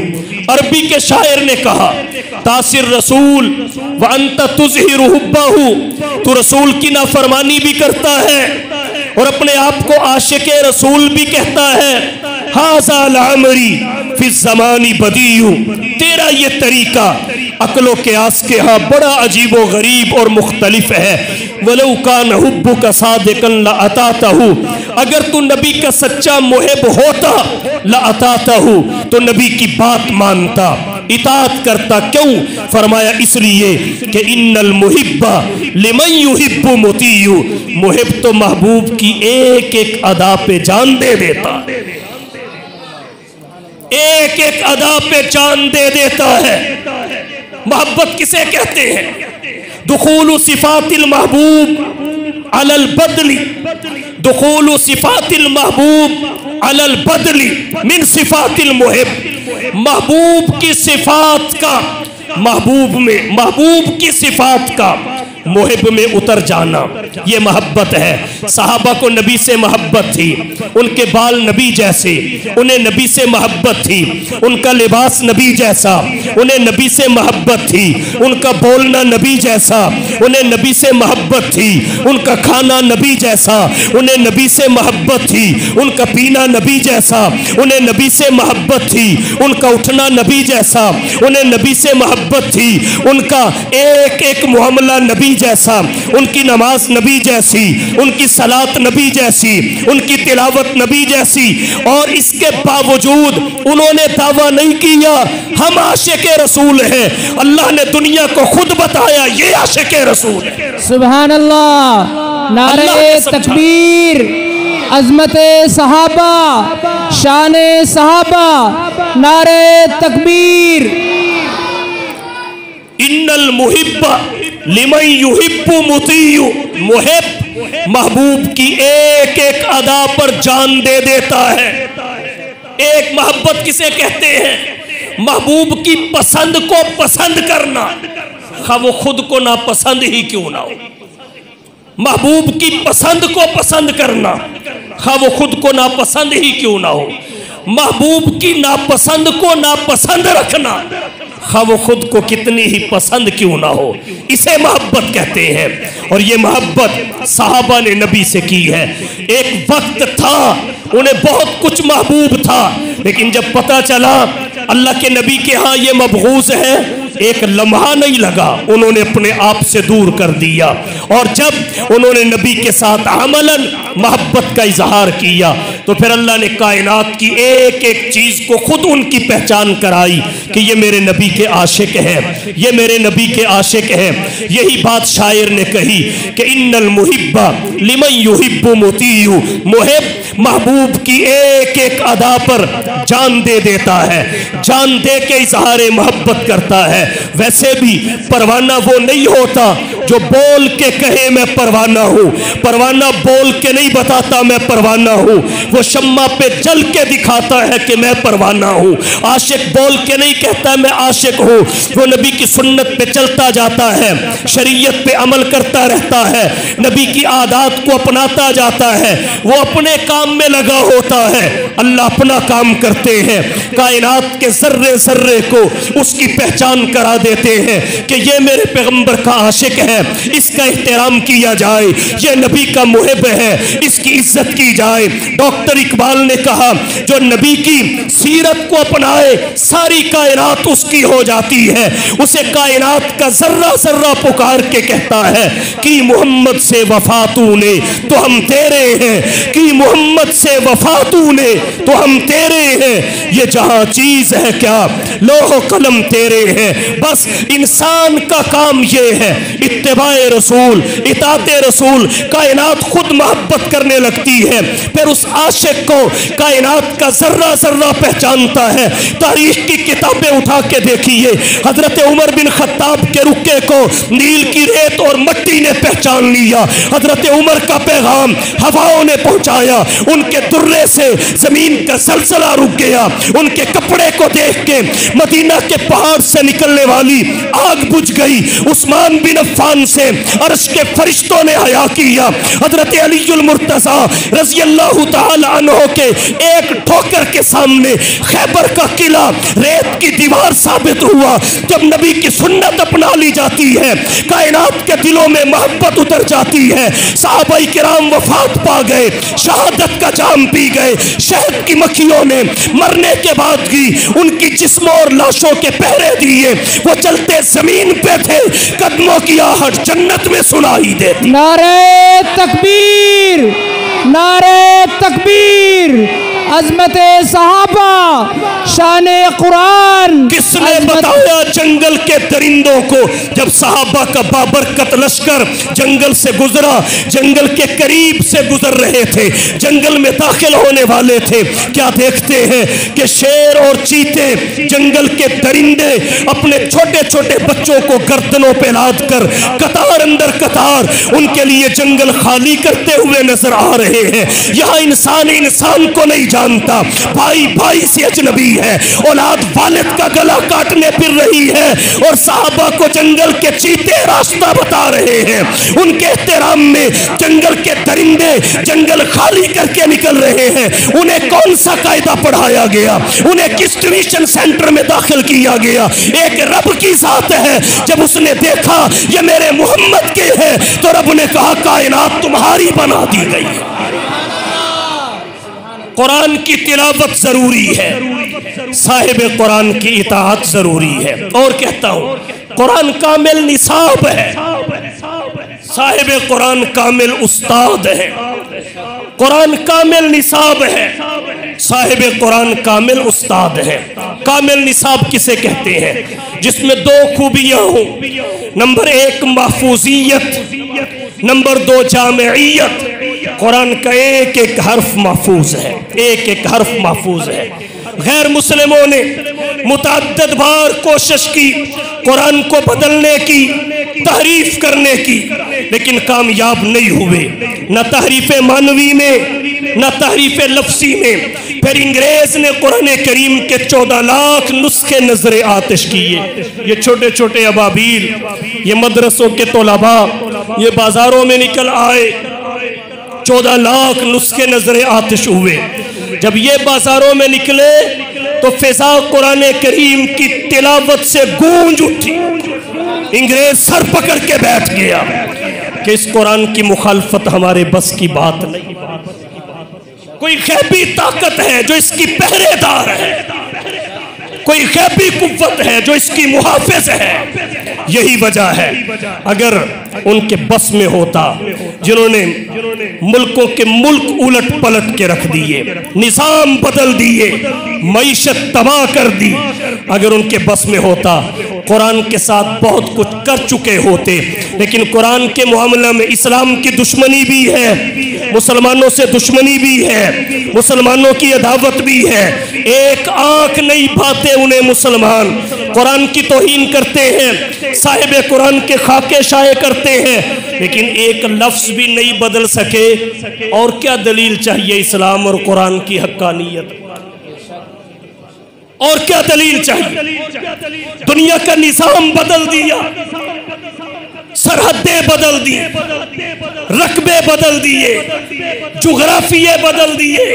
अरबी के शायर ने कहा तासिर रसूल व अंत तुज़हिरु हुब्बहु, तू रसूल की नाफरमानी भी करता है और अपने आप को आशिके रसूल भी कहता है। हाज़ा लअमरी फिज़ ज़मानी बदियु, तेरा ये तरीका अक्लो क़यास के यहाँ बड़ा अजीबो गरीब और मुख्तलिफ है। वलौ कान हुब्बुका सादिक़न लअतातहु, अगर तू नबी का सच्चा मुहिब होता लअतातहु तो नबी की बात मानता, इताअत करता। क्यों? फरमाया इसलिए कि इन्नल मुहिब्बा लिमन युहिब्बु मुतियु, मुहिब तो महबूब की एक एक अदा पे जान दे देता, एक एक अदा पे जान दे देता है। मोहब्बत किसे कहते हैं? दुखूलु सिफातिल महबूब अलल बदली, दुखूलु सिफातिल महबूब अलल बदली मिन सिफातिल मुहिब, महबूब की सिफात का महबूब में, महबूब की सिफात का मुहिब में उतर जाना, ये मोहब्बत है। सहाबा को नबी से मोहब्बत थी, उनके बाल नबी जैसे, उन्हें नबी से मोहब्बत थी, उनका लिबास नबी जैसा, उन्हें नबी से मोहब्बत थी, उनका बोलना नबी जैसा, उन्हें नबी से मोहब्बत थी, उनका खाना नबी जैसा, उन्हें नबी से मोहब्बत थी, उनका पीना नबी जैसा, उन्हें नबी से मोहब्बत थी, उनका उठना नबी जैसा, उन्हें नबी से मोहब्बत थी, उनका एक एक मुआमला नबी जैसा, उनकी नमाज नबी जैसी, उनकी सलात नबी जैसी, उनकी तिलावत नबी जैसी। और इसके बावजूद उन्होंने दावा नहीं किया हम आशिके रसूल हैं। अल्लाह ने दुनिया को खुद बताया ये आशिके रसूल है। सुभान अल्लाह, नारे तकबीर, अज़मते सहाबा, शाने सहाबा, नारे तकबीर। इन्नल मुहिब्बा लिमन युहिब्बु मुतियु, मुहिब महबूब की एक एक अदा पर जान दे देता है। एक मोहब्बत किसे कहते हैं? महबूब की पसंद को पसंद करना, खा वो खुद को नापसंद ही क्यों ना हो। महबूब की पसंद को पसंद करना, खा वो खुद को नापसंद ही क्यों ना हो। महबूब की नापसंद को नापसंद रखना, खा वो खुद को कितनी ही पसंद क्यों ना हो। इसे मोहब्बत कहते हैं। और ये मोहब्बत सहाबा ने नबी से की है। एक वक्त था उन्हें बहुत कुछ महबूब था, लेकिन जब पता चला अल्लाह के नबी के यहाँ ये मबगूज़ है, एक लम्हा नहीं लगा, उन्होंने अपने आप से दूर कर दिया। और जब उन्होंने नबी के साथ अमलन मोहब्बत का इजहार किया तो फिर अल्लाह ने कायनात की एक एक चीज़ को खुद उनकी पहचान कराई कि ये मेरे नबी के आशिक हैं, ये मेरे नबी के आशिक हैं। यही बात शायर ने कही कि इन्नल मुहिब्बा लिमन युहिब्बु मुतीयु, मुहिब महबूब की एक एक अदा पर जान दे देता है, जान दे के इजहार मोहब्बत करता है। वैसे भी परवाना वो नहीं होता जो बोल के कहे मैं परवाना हूँ, परवाना बोल के नहीं बताता मैं परवाना हूँ, वो शम्मा पे जल के दिखाता है कि मैं परवाना हूँ। आशिक बोल के नहीं कहता मैं आशिक हूँ, वो नबी की सुन्नत पे चलता जाता है, शरीयत पे अमल करता रहता है, नबी की आदात को अपनाता जाता है, वो अपने काम में लगा होता है, अल्लाह अपना काम करते हैं। कायनात के जर्रे जर्रे को उसकी पहचान करा देते हैं कि ये मेरे पैगंबर का आशिक है, इसका एहतराम किया जाए, ये नबी का मुहिब है, इसकी इज्जत की जाए। डॉक्टर इकबाल ने कहा जो नबी की सीरत को अपनाए सारी कायनात उसकी हो जाती है। उसे कायनात का जर्रा जर्रा पुकार के कहता है कि मोहम्मद से वफा तूने तो हम तेरे हैं, कि मोहम्मद से वफा तूने तो हम तेरे हैं। ये जहां चीज है क्या लोह कलम तेरे हैं। बस इंसान का काम ये है इत्तेबाए रसूल, इताते रसूल। कायनात खुद मोहब्बत करने लगती है, फिर उस आशिक को कायनात का जर्रा जर्रा पहचानता है। तारीख की किताबें उठा के देखिए, हजरत उमर बिन खत्ताब के रुके को नील की रेत और मट्टी ने पहचान लिया। हजरत उमर का पैगाम हवाओं ने पहुंचाया, उनके दुर्रे से जमीन का सलसला रुक गया। उनके कपड़े को देख के मदीना के पहाड़ से निकलने वाली आग बुझ गई। उस्मान बिन अफ़्फ़ान से अर्श के फरिश्तों ने हया किया। हजरत अलीउल मुर्तज़ा रज़ी अल्लाह तआला अन्हु के एक ठोकर के सामने खैबर का किला रेत की दीवार साबित हुआ। जब नबी की सुन्नत अपना ली जाती है, कायनात के दिलों में मोहब्बत उतर जाती है। सहाबाई किराम वफात पा गए, शहादत का जाम पी गए। शहद की मक्खियों ने मरने के बाद भी उनकी जिस्मों और लाशों के पहरे दिए। वो चलते जमीन पे थे, कदमों की आहट जन्नत में सुनाई देती। नारे तकबीर, नारे तकबीर, अज़मते सहाबा, शाने कुरान। किसने बताया जंगल के दरिंदों को? जब सहाबा का बाबरकत लश्कर जंगल से गुजरा, जंगल के करीब से गुजर रहे थे, जंगल में दाखिल होने वाले थे, क्या देखते हैं कि शेर और चीते, जंगल के दरिंदे अपने छोटे छोटे बच्चों को गर्दनों पे लाद कर कतार अंदर कतार उनके लिए जंगल खाली करते हुए नजर आ रहे हैं। यहाँ इंसान इंसान को नहीं जानता, भाई भाई से अजनबी है, औलाद वालिद का गला काटने फिर रही है, और साहबा को जंगल के चीते रास्ता बता रहे हैं। उनके एहतराम में जंगल के दरिंदे जंगल खाली करके निकल रहे हैं। उन्हें कौन सा कायदा पढ़ाया गया? उन्हें किस ट्यूशन सेंटर में दाखिल किया गया? एक रब की जात है, जब उसने देखा ये मेरे मोहम्मद के हैं तो रब ने कहा कायनात तुम्हारी बना दी गई। कुरान की तिलावत जरूरी है, साहिब कुरान की इताअत जरूरी है। और कहता हूं कुरान कामिल निसाब है, साहिब कुरान कामिल उस्ताद है। कुरान कामिल निसाब है, साहिब कुरान कामिल उस्ताद है। कामिल निसाब किसे कहते हैं? जिसमें दो खूबियां हों, नंबर एक महफूजियत, नंबर दो जामियत। कुरान का एक एक हर्फ महफूज है, एक एक हर्फ महफूज है। गैर मुस्लिमों ने मुतअद्दिद बार कोशिश की कुरान को बदलने की, तहरीफ करने की, लेकिन कामयाब नहीं हुए। न तहरीफ मानवी में न तहरीफ लफ्सी में। फिर अंग्रेज ने कुरान करीम के 14 लाख नुस्खे नजर आतिश किए। ये छोटे छोटे अबाबील, ये मदरसों के तोलबा, ये बाजारों में निकल आए, 14 लाख नुस्खे नजर आतिश हुए। जब ये बाजारों में निकले तो फिजा कुरान करीम की तिलावत से गूंज उठी। अंग्रेज सर पकड़ के बैठ गया कि इस कुरान की मुखालफत हमारे बस की बात नहीं। कोई गैबी ताकत है जो इसकी पहरेदार है, कोई गैबी कुव्वत है जो इसकी मुहाफिज है। यही वजह है, अगर उनके बस में होता, जिन्होंने मुल्कों के मुल्क उलट पलट के रख दिए, निजाम बदल दिए, मईशत तबाह कर दी, अगर उनके बस में होता कुरान के साथ बहुत कुछ कर चुके होते। लेकिन कुरान के मामला में इस्लाम की दुश्मनी भी है, मुसलमानों से दुश्मनी भी है, मुसलमानों की अदावत भी है। एक आंख नहीं पाते उन्हें मुसलमान, कुरान की तौहीन करते हैं, साहिब कुरान के खाके शाये करते हैं, लेकिन एक लफ्ज भी नहीं बदल सके। और क्या दलील चाहिए इस्लाम और कुरान की हक्कानियत? और क्या दलील चाहिए? दुनिया का निजाम बदल दिया, सरहदें बदल दी, रकबे बदल दिए, जुगराफिये बदल दिए,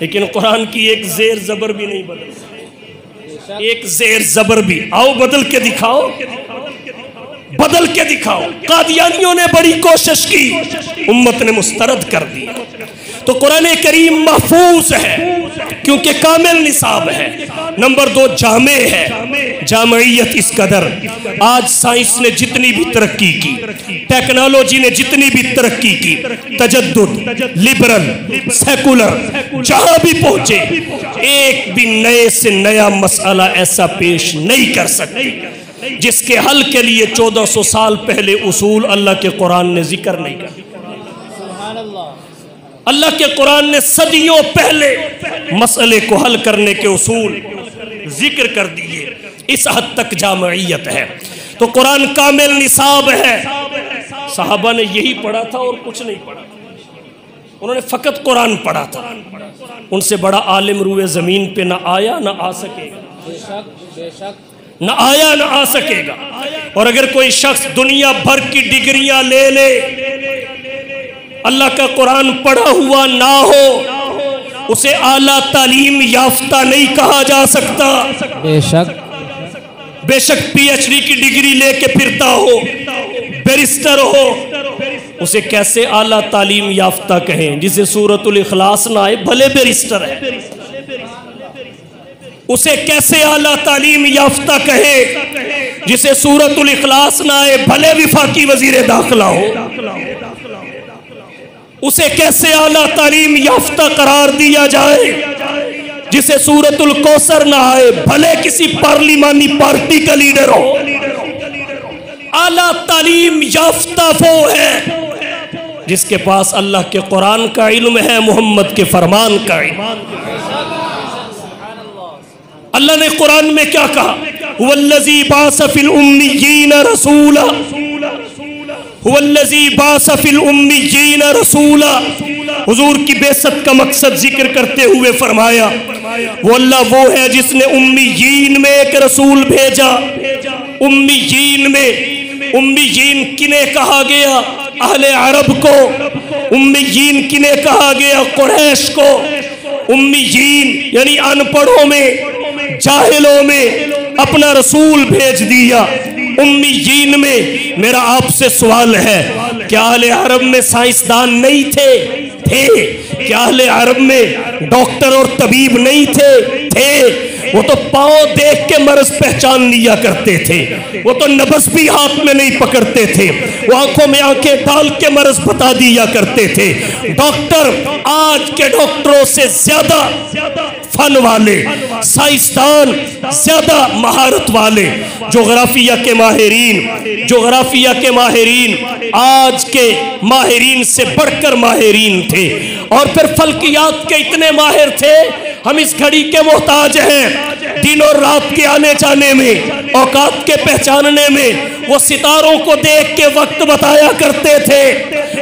लेकिन कुरान की एक जेर जबर भी नहीं बदल। एक जेर जबर भी, आओ बदल के दिखाओ, बदल के दिखाओ। कादियानियों ने बड़ी कोशिश की, उम्मत ने मुस्तरद कर दी। तो कुरान करीम महफूज है क्योंकि कामिल निसाब है। नंबर 2, जामे है, जामइयत इस कदर। आज साइंस ने जितनी भी तरक्की की, टेक्नोलॉजी ने जितनी भी तरक्की की, तजद्दुद, लिबरल, सेकुलर, जहां भी पहुंचे, एक भी नए से नया मसला ऐसा पेश नहीं कर सकते जिसके हल के लिए 1400 साल पहले उसूल अल्लाह के कुरान ने जिक्र नहीं किया। अल्लाह के कुरान ने सदियों पहले मसले को हल करने के उसूल जिक्र कर दिए। इस हद तक जामइयत है। तो कुरान कामिल निसाब है। सहाबा ने यही पढ़ा था और कुछ नहीं पढ़ा, उन्होंने फकत कुरान पढ़ा था। उनसे बड़ा आलिम रूए जमीन पे ना आया ना आ सकेगा, ना आया ना आ सकेगा। और अगर कोई शख्स दुनिया भर की डिग्रियां ले ले, अल्लाह का कुरान पढ़ा हुआ ना हो, उसे आला तालीम याफ्ता नहीं कहा जा सकता। बेशक PhD की डिग्री लेके फिरता हो, बैरिस्टर हो, उसे कैसे आला तालीम याफ्ता कहें? जिसे सूरतुल इखलास ना आए भले बैरिस्टर है, उसे कैसे आला तालीम याफ्ता कहे? जिसे सूरतुल इखलास ना आए भले विफाकी वजीर दाखिला हो, उसे कैसे आला तालीम याफ्ता करार दिया जाए? जिसे सूरतुल कौसर ना आए भले किसी पार्लिमानी पार्टी का लीडर हो। आला तालीम याफ्ता वो है जिसके पास अल्लाह के कुरान का इल्म है, मोहम्मद के फरमान का इल्म। अल्लाह ने कुरान में क्या कहा? वल्लज़ी बाअसा फिल उम्मिय्यीन रसूला, वल्लज़ी बाअसा फिल उम्मिय्यीन रसूला। हुजूर की बेइज्जत का मकसद जिक्र करते हुए फरमाया, वो अल्लाह वो है जिसने उम्मियीन में एक रसूल भेजा। उम्मियीन में, उम्मियीन किन्हें कहा गया? अहले अरब को। उम्मियीन किन्हें कहा गया? कुरैश को। उम्मियीन यानी अनपढ़ों में, जाहिलों में अपना रसूल भेज दिया। उम्मियीन में मेरा आपसे सवाल है, क्या अहले अरब में साइंसदान नहीं थे? क्या अहले अरब में डॉक्टर और तबीब नहीं थे? वो तो पांव देख के मर्ज पहचान लिया करते थे, वो तो नब्ज भी हाथ में नहीं पकड़ते थे, वो आंखों में आंखें डाल के मर्ज बता दिया करते थे। डॉक्टर आज के डॉक्टरों से ज्यादा फन वाले, साइंसदान ज्यादा महारत वाले, जोग्राफिया के माहिरीन, जोग्राफिया के माहिरीन आज के माहिरीन से बढ़कर माहिरीन थे। और फिर फल्कियात के इतने माहिर थे, हम इस घड़ी के मोहताज हैं दिन और रात के आने जाने में, औकात के पहचानने में। वो सितारों को देख के वक्त बताया करते थे,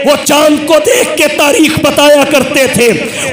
वो चांद को देख के तारीख बताया करते थे।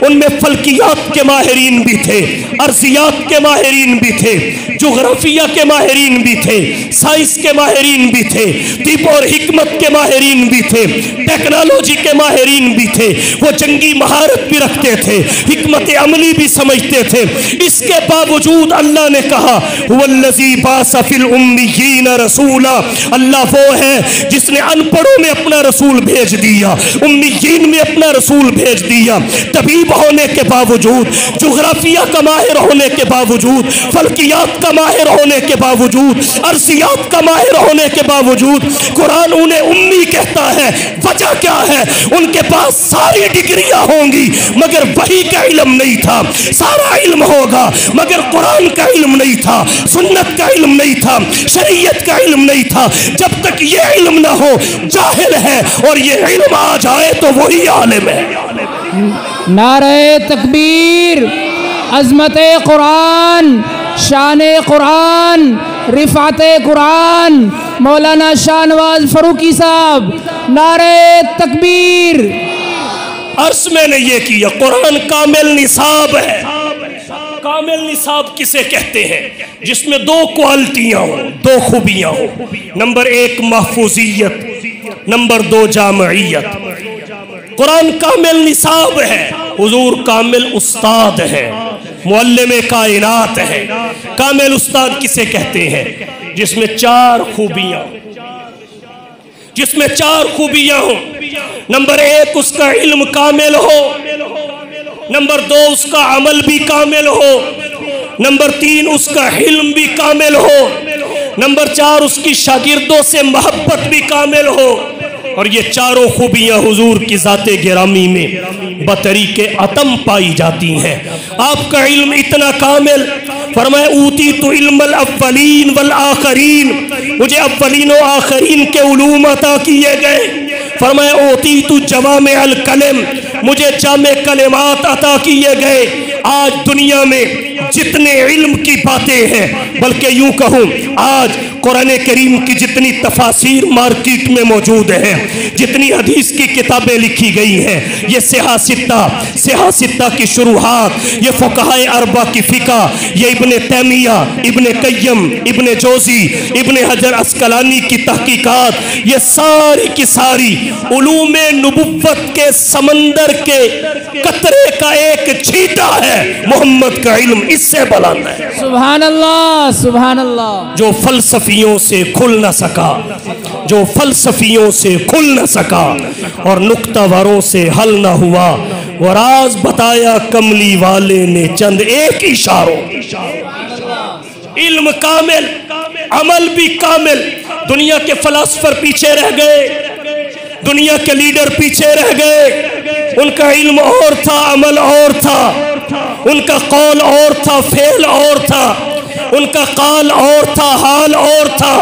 उनमें फल्कियात के माहिरीन भी थे, अर्जियात के माहिरीन भी थे, जोग्राफिया के माहिरीन भी थे, साइंस के माहिरीन भी थे, तिब और हिकमत के माहिरीन भी थे, टेक्नोलॉजी के माहिरीन भी थे। वो जंगी महारत भी रखते थे, हिकमत अमली भी समझते थे। इसके बावजूद अल्लाह ने कहा वल्लज़ी बासा फिल उम्मियीन रसूला, अल्लाह वो है जिसने अनपढ़ों में अपना रसूल भेज दिया, उम्मियीन में अपना रसूल भेज दिया। तबीब होने के बावजूद, जोग्राफिया का माहिर होने के बावजूद, फल्कियात का माहिर होने के बावजूद, अर्सियात का माहिर होने के बावजूद कुरान उन्हें उम्मी कहता है। वजह क्या है? उनके पास सारी डिग्रियां होंगी मगर वही का इल्म नहीं था। सारा इल्म होगा मगर कुरान का इल्म नहीं था, सुन्नत का इल्म नहीं था, शरीयत का इल्म नहीं था। जब तक ये इल्म ना हो जाहिल है, और ये इल्म आ जाए तो वही आलिम है। नारे तकबीर, अज़मत कुरान, शान कुरान, रिफ़ात कुरान, मौलाना शाहनवाज फरूकी साहब, नारे तकबीर। अर्स मैंने ये किया, कुरान कामिल निसाब है। कामिल निसाब किसे कहते हैं? जिसमें दो क्वालिटियां हो, दो खूबियां हो। नंबर एक महफूजियत, नंबर दो जामइयत। कुरान कामिल निसाब है, हुजूर कामिल उस्ताद है, मुअल्लिम कायनात है। कामिल उस्ताद किसे कहते हैं? जिसमें चार खूबियां, जिसमें चार खूबियां हो। नंबर एक, उसका इल्म कामिल हो। नंबर दो, उसका अमल भी कामिल हो। नंबर तीन, उसका इल्म भी कामिल हो। नंबर चार, उसकी शागिर्दों से मोहब्बत भी कामिल हो। और ये चारों खूबियां हुजूर की ज़ाते गिरामी में बतरीके अतम पाई जाती हैं। आपका इल्म इतना कामिल, फरमाए ऊती तो इल्मल अव्वलीन वल आखरीन, मुझे अव्वलीन और आखरीन के उलूम अता किए गए। फरमाए ओती तो जवामे अल कलम, मुझे जामे कलिमात अता किए गए। आज दुनिया में जितने इल्म की बातें हैं, बल्कि यूं कहूं आज कुरान करीम की जितनी तफासीर मार्केट में मौजूद हैं, जितनी हदीस की किताबें लिखी गई हैं, ये सिहासित्ता की शुरुआत, ये फुक़हाए अरबा की फ़िक़ा, ये इब्ने तैमिया, इब्ने कय्यम, इब्ने जोज़ी, इब्ने हजर अस्कलानी की तहकीकात, ये सारी की सारी उलूमे नुबुव्वत के समंदर के कतरे का एक छींटा है। मोहम्मद का इल्म इससे बुलंद है। सुभान अल्लाह, सुभान अल्लाह। जो फलसफियों से खुल न सका, जो फलसफियों से खुल न सका और नुक्तावरों से हल न हुआ, वो राज बताया कमली वाले ने चंद एक इशारों। इल्म कामिल, अमल भी कामिल। दुनिया के फलसफर पीछे रह गए, दुनिया के लीडर पीछे रह गए। उनका इल्म और था, अमल और था, उनका कौल और था, फेल और था, उनका काल और था, हाल और था।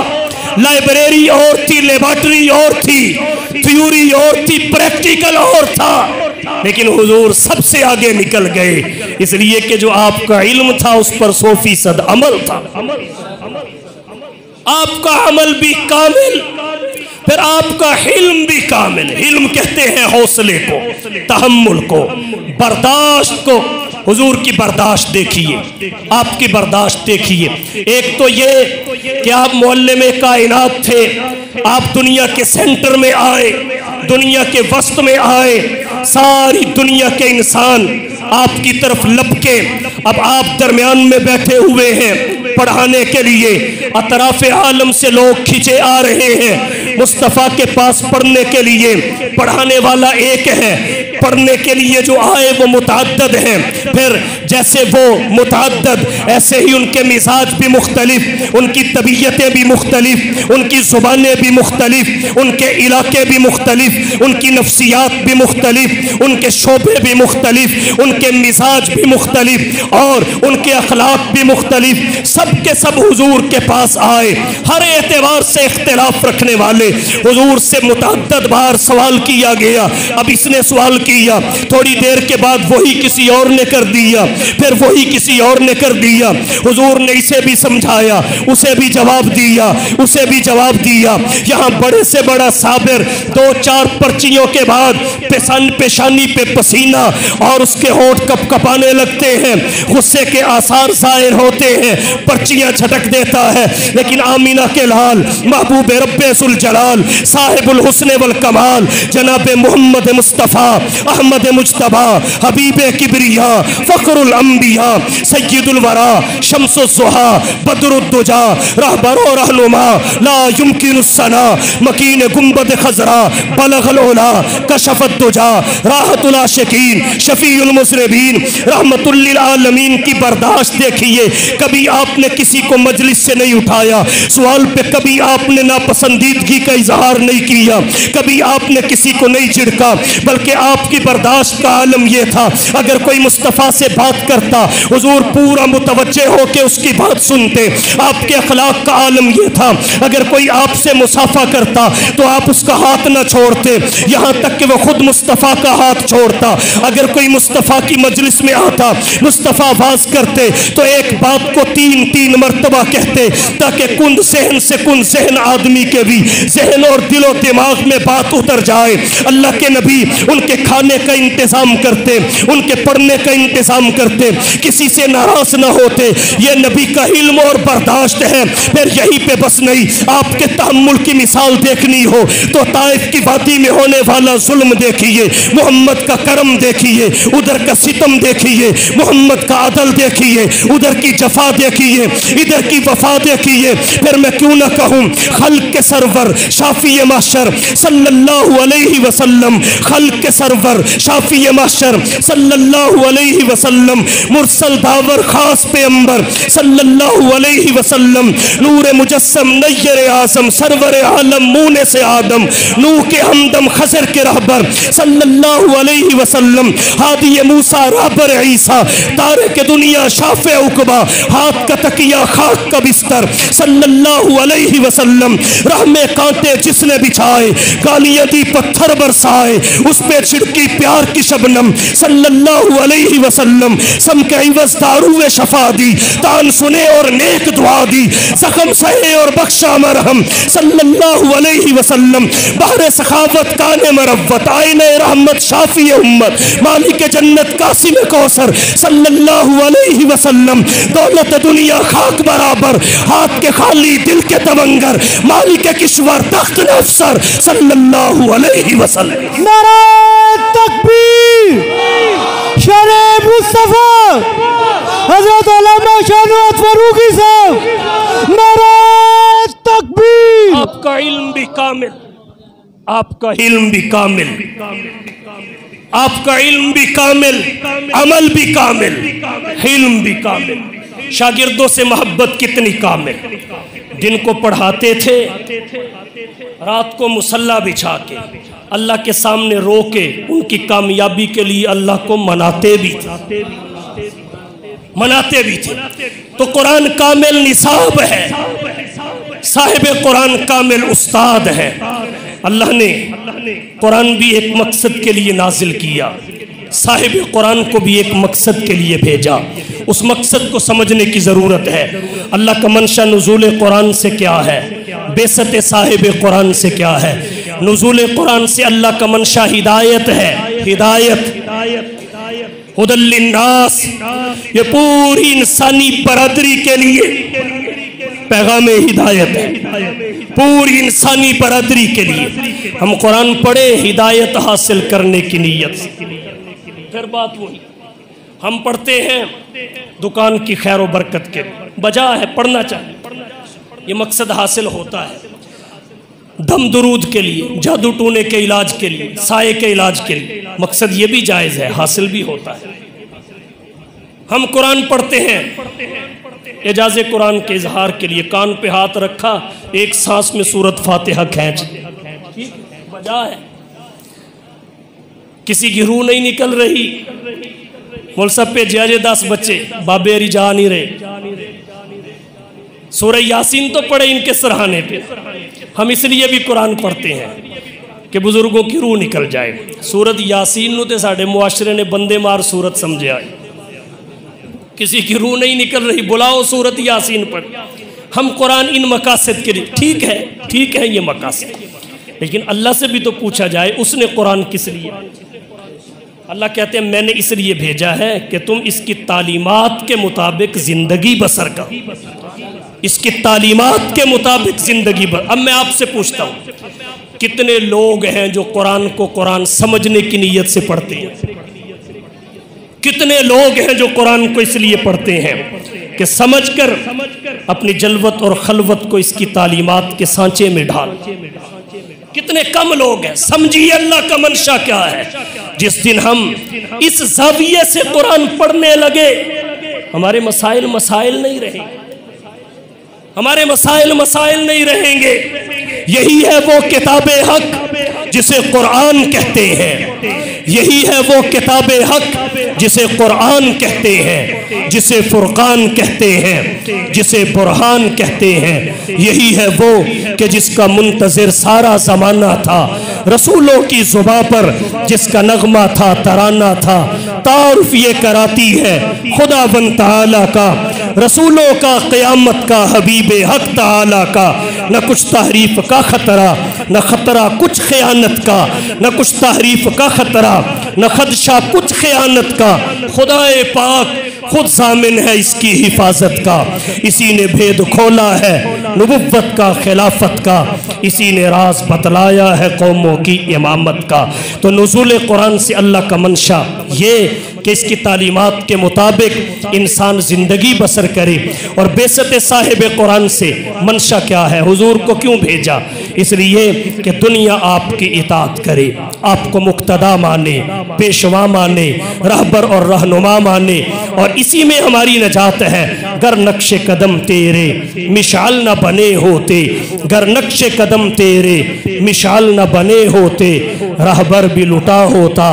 लाइब्रेरी और थी, लेबॉर्टरी और थी, थ्योरी और थी, प्रैक्टिकल और था। लेकिन हुजूर सबसे आगे निकल गए, इसलिए कि जो आपका इल्म था उस पर 100% अमल था। आपका अमल भी कामिल, फिर आपका हिल्म भी कामिल। हिल्म कहते हैं हौसले को, तहम्मुल को, बर्दाश्त को। हुजूर की बर्दाश्त देखिए, आपकी बर्दाश्त देखिए। एक तो ये कि आप मुअल्लिम कायनात थे, आप दुनिया के सेंटर में आए, दुनिया के वस्त में आए, सारी दुनिया के इंसान आपकी तरफ लपके। अब आप दरमियान में बैठे हुए हैं पढ़ाने के लिए, अतराफ आलम से लोग खींचे आ रहे हैं मुस्तफ़ा के पास पढ़ने के लिए। पढ़ाने वाला एक है, पढ़ने के लिए जो आए वो मुतअद्दद हैं। फिर जैसे वो मुतअद्दद, ऐसे ही उनके मिजाज भी मुख्तलिफ, उनकी तबीयतें भी मुख्तलिफ, उनकी ज़ुबानें भी मुख्तलिफ, उनके इलाके भी मुख्तलिफ, उनकी नफ्सियात भी मुख्तलिफ, उनके शोबे भी मुख्तलिफ, उनके मिजाज भी मुख्तलिफ और उनके अखलाक भी मुख्तलिफ। सब के सब हुजूर के पास आए, हर एतबार से इख्तिलाफ रखने वाले। हुजूर से मुतअद्दद बार सवाल किया गया। अब इसने सवाल किया, थोड़ी देर के बाद वही किसी और ने कर दिया, फिर वही किसी और ने कर दिया। हुजूर ने इसे भी समझाया, उसे भी जवाब दिया, उसे भी जवाब दिया। यहाँ बड़े से बड़ा साबिर 2-4 पर्चियों के बाद पेशानी पे पसीना और उसके होंठ कपकपाने लगते हैं, गुस्से के आसार जाहिर होते हैं, पर्चियां झटक देता है। लेकिन आमीना के लाल महबूब रब्बे सुल जलाल साहिबुल हुस्न वल कमाल जनाब मोहम्मद मुस्तफ़ा अहमद मुज्तबा हबीबे किबरिया फ़ख्रुल अंबिया सय्यदुल वरा शम्सुज़्ज़ुहा बदरुद्दुजा रहबरो रहनुमा ला युमकिनुस सना मकीन गुंबद खजरा बलगल उला कशफत दुजा राहतुल आशिकीन शफीउल मुज़रिबीन रहमतुल लिल आलमीन की बर्दाश्त देखिए। कभी आपने किसी को मजलिस से नहीं उठाया, सवाल पे कभी आपने नापसंदीदगी का इजहार नहीं किया, कभी आपने किसी को नहीं झिड़का, बल्कि आपकी बर्दाश्त का आलम यह था अगर कोई मुस्तफ़ा से बात करता हुजूर पूरा मुतवज्जे होकर उसकी बात सुनते। आपके अखलाक का आलम यह था अगर कोई आपसे मुसाफा करता तो आप उसका हाथ ना छोड़ते, यहाँ तक कि वह खुद मुस्तफ़ा का हाथ छोड़ता। अगर कोई मुस्तफ़ा की मजलिस में आता, मुस्तफ़ा आवाज करते तो एक बात को 3-3 मरतबा कहते ताकि कुंद सहन से कुंद सहन आदमी के भी जहन और दिलो दिमाग में बात उतर जाए। अल्लाह के नबी उनके खाने का इंतजाम करते, उनके पढ़ने का इंतजाम करते, किसी से नाराज ना होते। ये नबी का इल्म और बर्दाश्त है। फिर यहीं पे बस नहीं, आपके तहम्मुल की मिसाल देखनी हो तो ताइफ की वादी में होने वाला जुल्म देखिए, मोहम्मद का करम देखिए, उधर का सितम देखिए, मोहम्मद का अदल देखिए, उधर की जफा देखिए, इधर की वफा देखिए। फिर मैं क्यों ना कहूँ खल्क के सरवर शाफी माशर सल्लल्लाहु अलैहि वसल्लम, खल्क के सरवर शाफी माशर सल्लल्लाहु अलैहि वसल्लम, मुरसल दावर खास पैगंबर सल्लल्लाहु अलैहि वसल्लम, नूर मुजस्सम नय्यर आज़म सरवर आलम मूने से आदम, नूह के हमदम खजर के रहबर सल्लल्लाहु अलैहि वसल्लम, हादी मूसा रहबर ईसा, तारे के दुनिया शाफे उकबा, हाथ का तकिया खाक का बिस्तर सल्लल्लाहु अलैहि वसल्लम, रहमे कांटे जिसने बिछाए, गालियां दी पत्थर बरसाए, उस पे छिड़की प्यार की शबनम सल्लल्लाहु अलैहि वसल्लम, सम के इवज़ दारुए शफा दी, तान सुने और नेक दुआ दी, जख्म सहे और बख्शा मरहम सल्लल्लाहु अलैहि वसल्लम, बहरे सखावत काने मरवत आईने रहमत शाफी उम्मत, मालिक जन्नत कासिम कौसर सल्लल्लाहु अलैहि वसल्लम, दौलत दुनिया खाक बराबर, हाथ के खाली दिल के तवंगर, मालिक किश्वर तख्त अफसर सल्लल्लाहु अलैहि वसल्लम। नारे तकबीर, शरे मुस्तफा हजरत उलमा शानुअत फरूकी साहब, नारे तकबीर। आपका इल्म भी कामिल, आपका इल्म भी कामिल, आपका इल्म भी कामिल, अमल भी कामिल, इल्म भी कामिल। शागिर्दों से मोहब्बत कितनी कामिल। दिन को पढ़ाते थे, रात को मुसल्ला बिछा के अल्लाह के सामने रो के उनकी कामयाबी के लिए अल्लाह को मनाते भी थे, मनाते भी थे। तो कुरान कामिल निसाब है, साहिब कुरान कामिल उस्ताद है। अल्लाह ने कुरान भी एक मकसद के लिए नाजिल किया, साहिब कुरान को भी एक मकसद के लिए भेजा। उस मकसद को समझने की ज़रूरत है। अल्लाह का मंशा नुज़ूल कुरान से क्या है, बेसत साहिब कुरान से क्या है। नुज़ूल कुरान से अल्लाह का मंशा हिदायत है, हिदायत हुदल लिन्नास, ये पूरी इंसानी बरादरी के लिए पैगाम हिदायत है, पूरी इंसानी बरादरी के लिए। हम कुरान पढ़े हिदायत हासिल करने की नीयत से। फिर बात वही, हम पढ़ते हैं दुकान की खैर व बरकत के, बजा है पढ़ना चाहिए, ये मकसद हासिल होता है। दम दुरूद के लिए, जादू टूने के इलाज के लिए, साये के इलाज के लिए, मकसद ये भी जायज़ है, हासिल भी होता है। हम कुरान पढ़ते हैं एजाज़े कुरान के इजहार के लिए, कान पे हाथ रखा, एक सांस में सूरत फातिहा खींच, बजा है, किसी की रूह नहीं निकल रही। मोल सब पे जय 10 बच्चे बाबेरी जा नहीं रहे। सूरह यासीन तो पढ़े इनके सराहने पे, हम इसलिए भी कुरान पढ़ते हैं। कि बुजुर्गों की रूह निकल जाए। सूरत यासीन नूं ते साडे मुआशरे ने बंदे मार सूरत समझा है, किसी की रूह नहीं निकल रही, बुलाओ सूरत यासीन पर। हम कुरान इन मकासद के लिए, ठीक है ये मकासद, लेकिन अल्लाह से भी तो पूछा जाए उसने कुरान किस लिए। अल्लाह कहते हैं मैंने इसलिए भेजा है कि तुम इसकी तालीमात के मुताबिक ज़िंदगी बसर करो, इसकी तालीमात के मुताबिक ज़िंदगी बसर। अब मैं आपसे पूछता हूँ, कितने लोग हैं जो कुरान को कुरान समझने की नीयत से पढ़ते हैं? कितने लोग हैं जो कुरान को इसलिए पढ़ते हैं कि समझकर अपनी जलवत और खलवत को इसकी तालीमात के सांचे में ढाल। कितने कम लोग हैं। समझिए अल्लाह का मंशा क्या है। जिस दिन हम इस ज़ाविये से कुरान पढ़ने लगे, हमारे मसाइल नहीं रहेंगे, हमारे मसाइल नहीं रहेंगे। यही है वो किताबे हक जिसे कुरान कहते हैं, यही है वो किताबे हक जिसे कुरान कहते हैं, जिसे फुरकान कहते हैं, जिसे बुरहान कहते हैं। यही है वो कि जिसका मुंतज़िर सारा ज़माना था, रसूलों की ज़ुबान पर जिसका नगमा था, तराना था। तारुफ ये कराती है खुदावंद तआला का, रसूलों का, क़यामत का, हबीबे हक तआला का। न कुछ तारीफ का खतरा, न खतरा कुछ ख़यानत का, न कुछ तारीफ का खतरा, न खदशा कुछ ख़यानत का। खुदाए पाक खुद ज़ामिन है इसकी हिफाजत का। इसी ने भेद खोला है नबुव्वत का, खिलाफत का। इसी ने राज बतलाया है कौमों की इमामत का। तो नुज़ूल कुरान से अल्लाह का मंशा ये कि इसकी तालीमात के मुताबिक इंसान ज़िंदगी बसर करे। और बेसत साहिब कुरान से मंशा क्या है, हुजूर को क्यों भेजा? इसलिए कि दुनिया आपकी इताअत करे, आपको मुक्तदा माने, पेशवा माने, रहबर और रहनुमा माने। और इसी में हमारी नजात है। गर नक्शे कदम तेरे मिशाल न बने होते, गर नक्शे कदम तेरे मिशाल न बने होते, रहबर भी लुटा होता,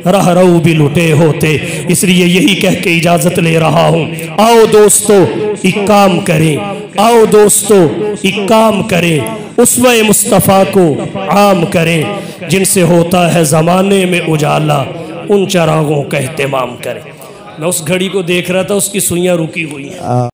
रहरऊ भी लुटे होते। इसलिए यही कह के इजाजत ले रहा हूँ। आओ दोस्तों एक काम करें, आओ दोस्तों एक काम करें, उसवे मुस्तफ़ा को आम करें। जिनसे होता है ज़माने में उजाला, उन चरागों का एहतमाम करें। मैं उस घड़ी को देख रहा था, उसकी सुइयाँ रुकी हुई हैं।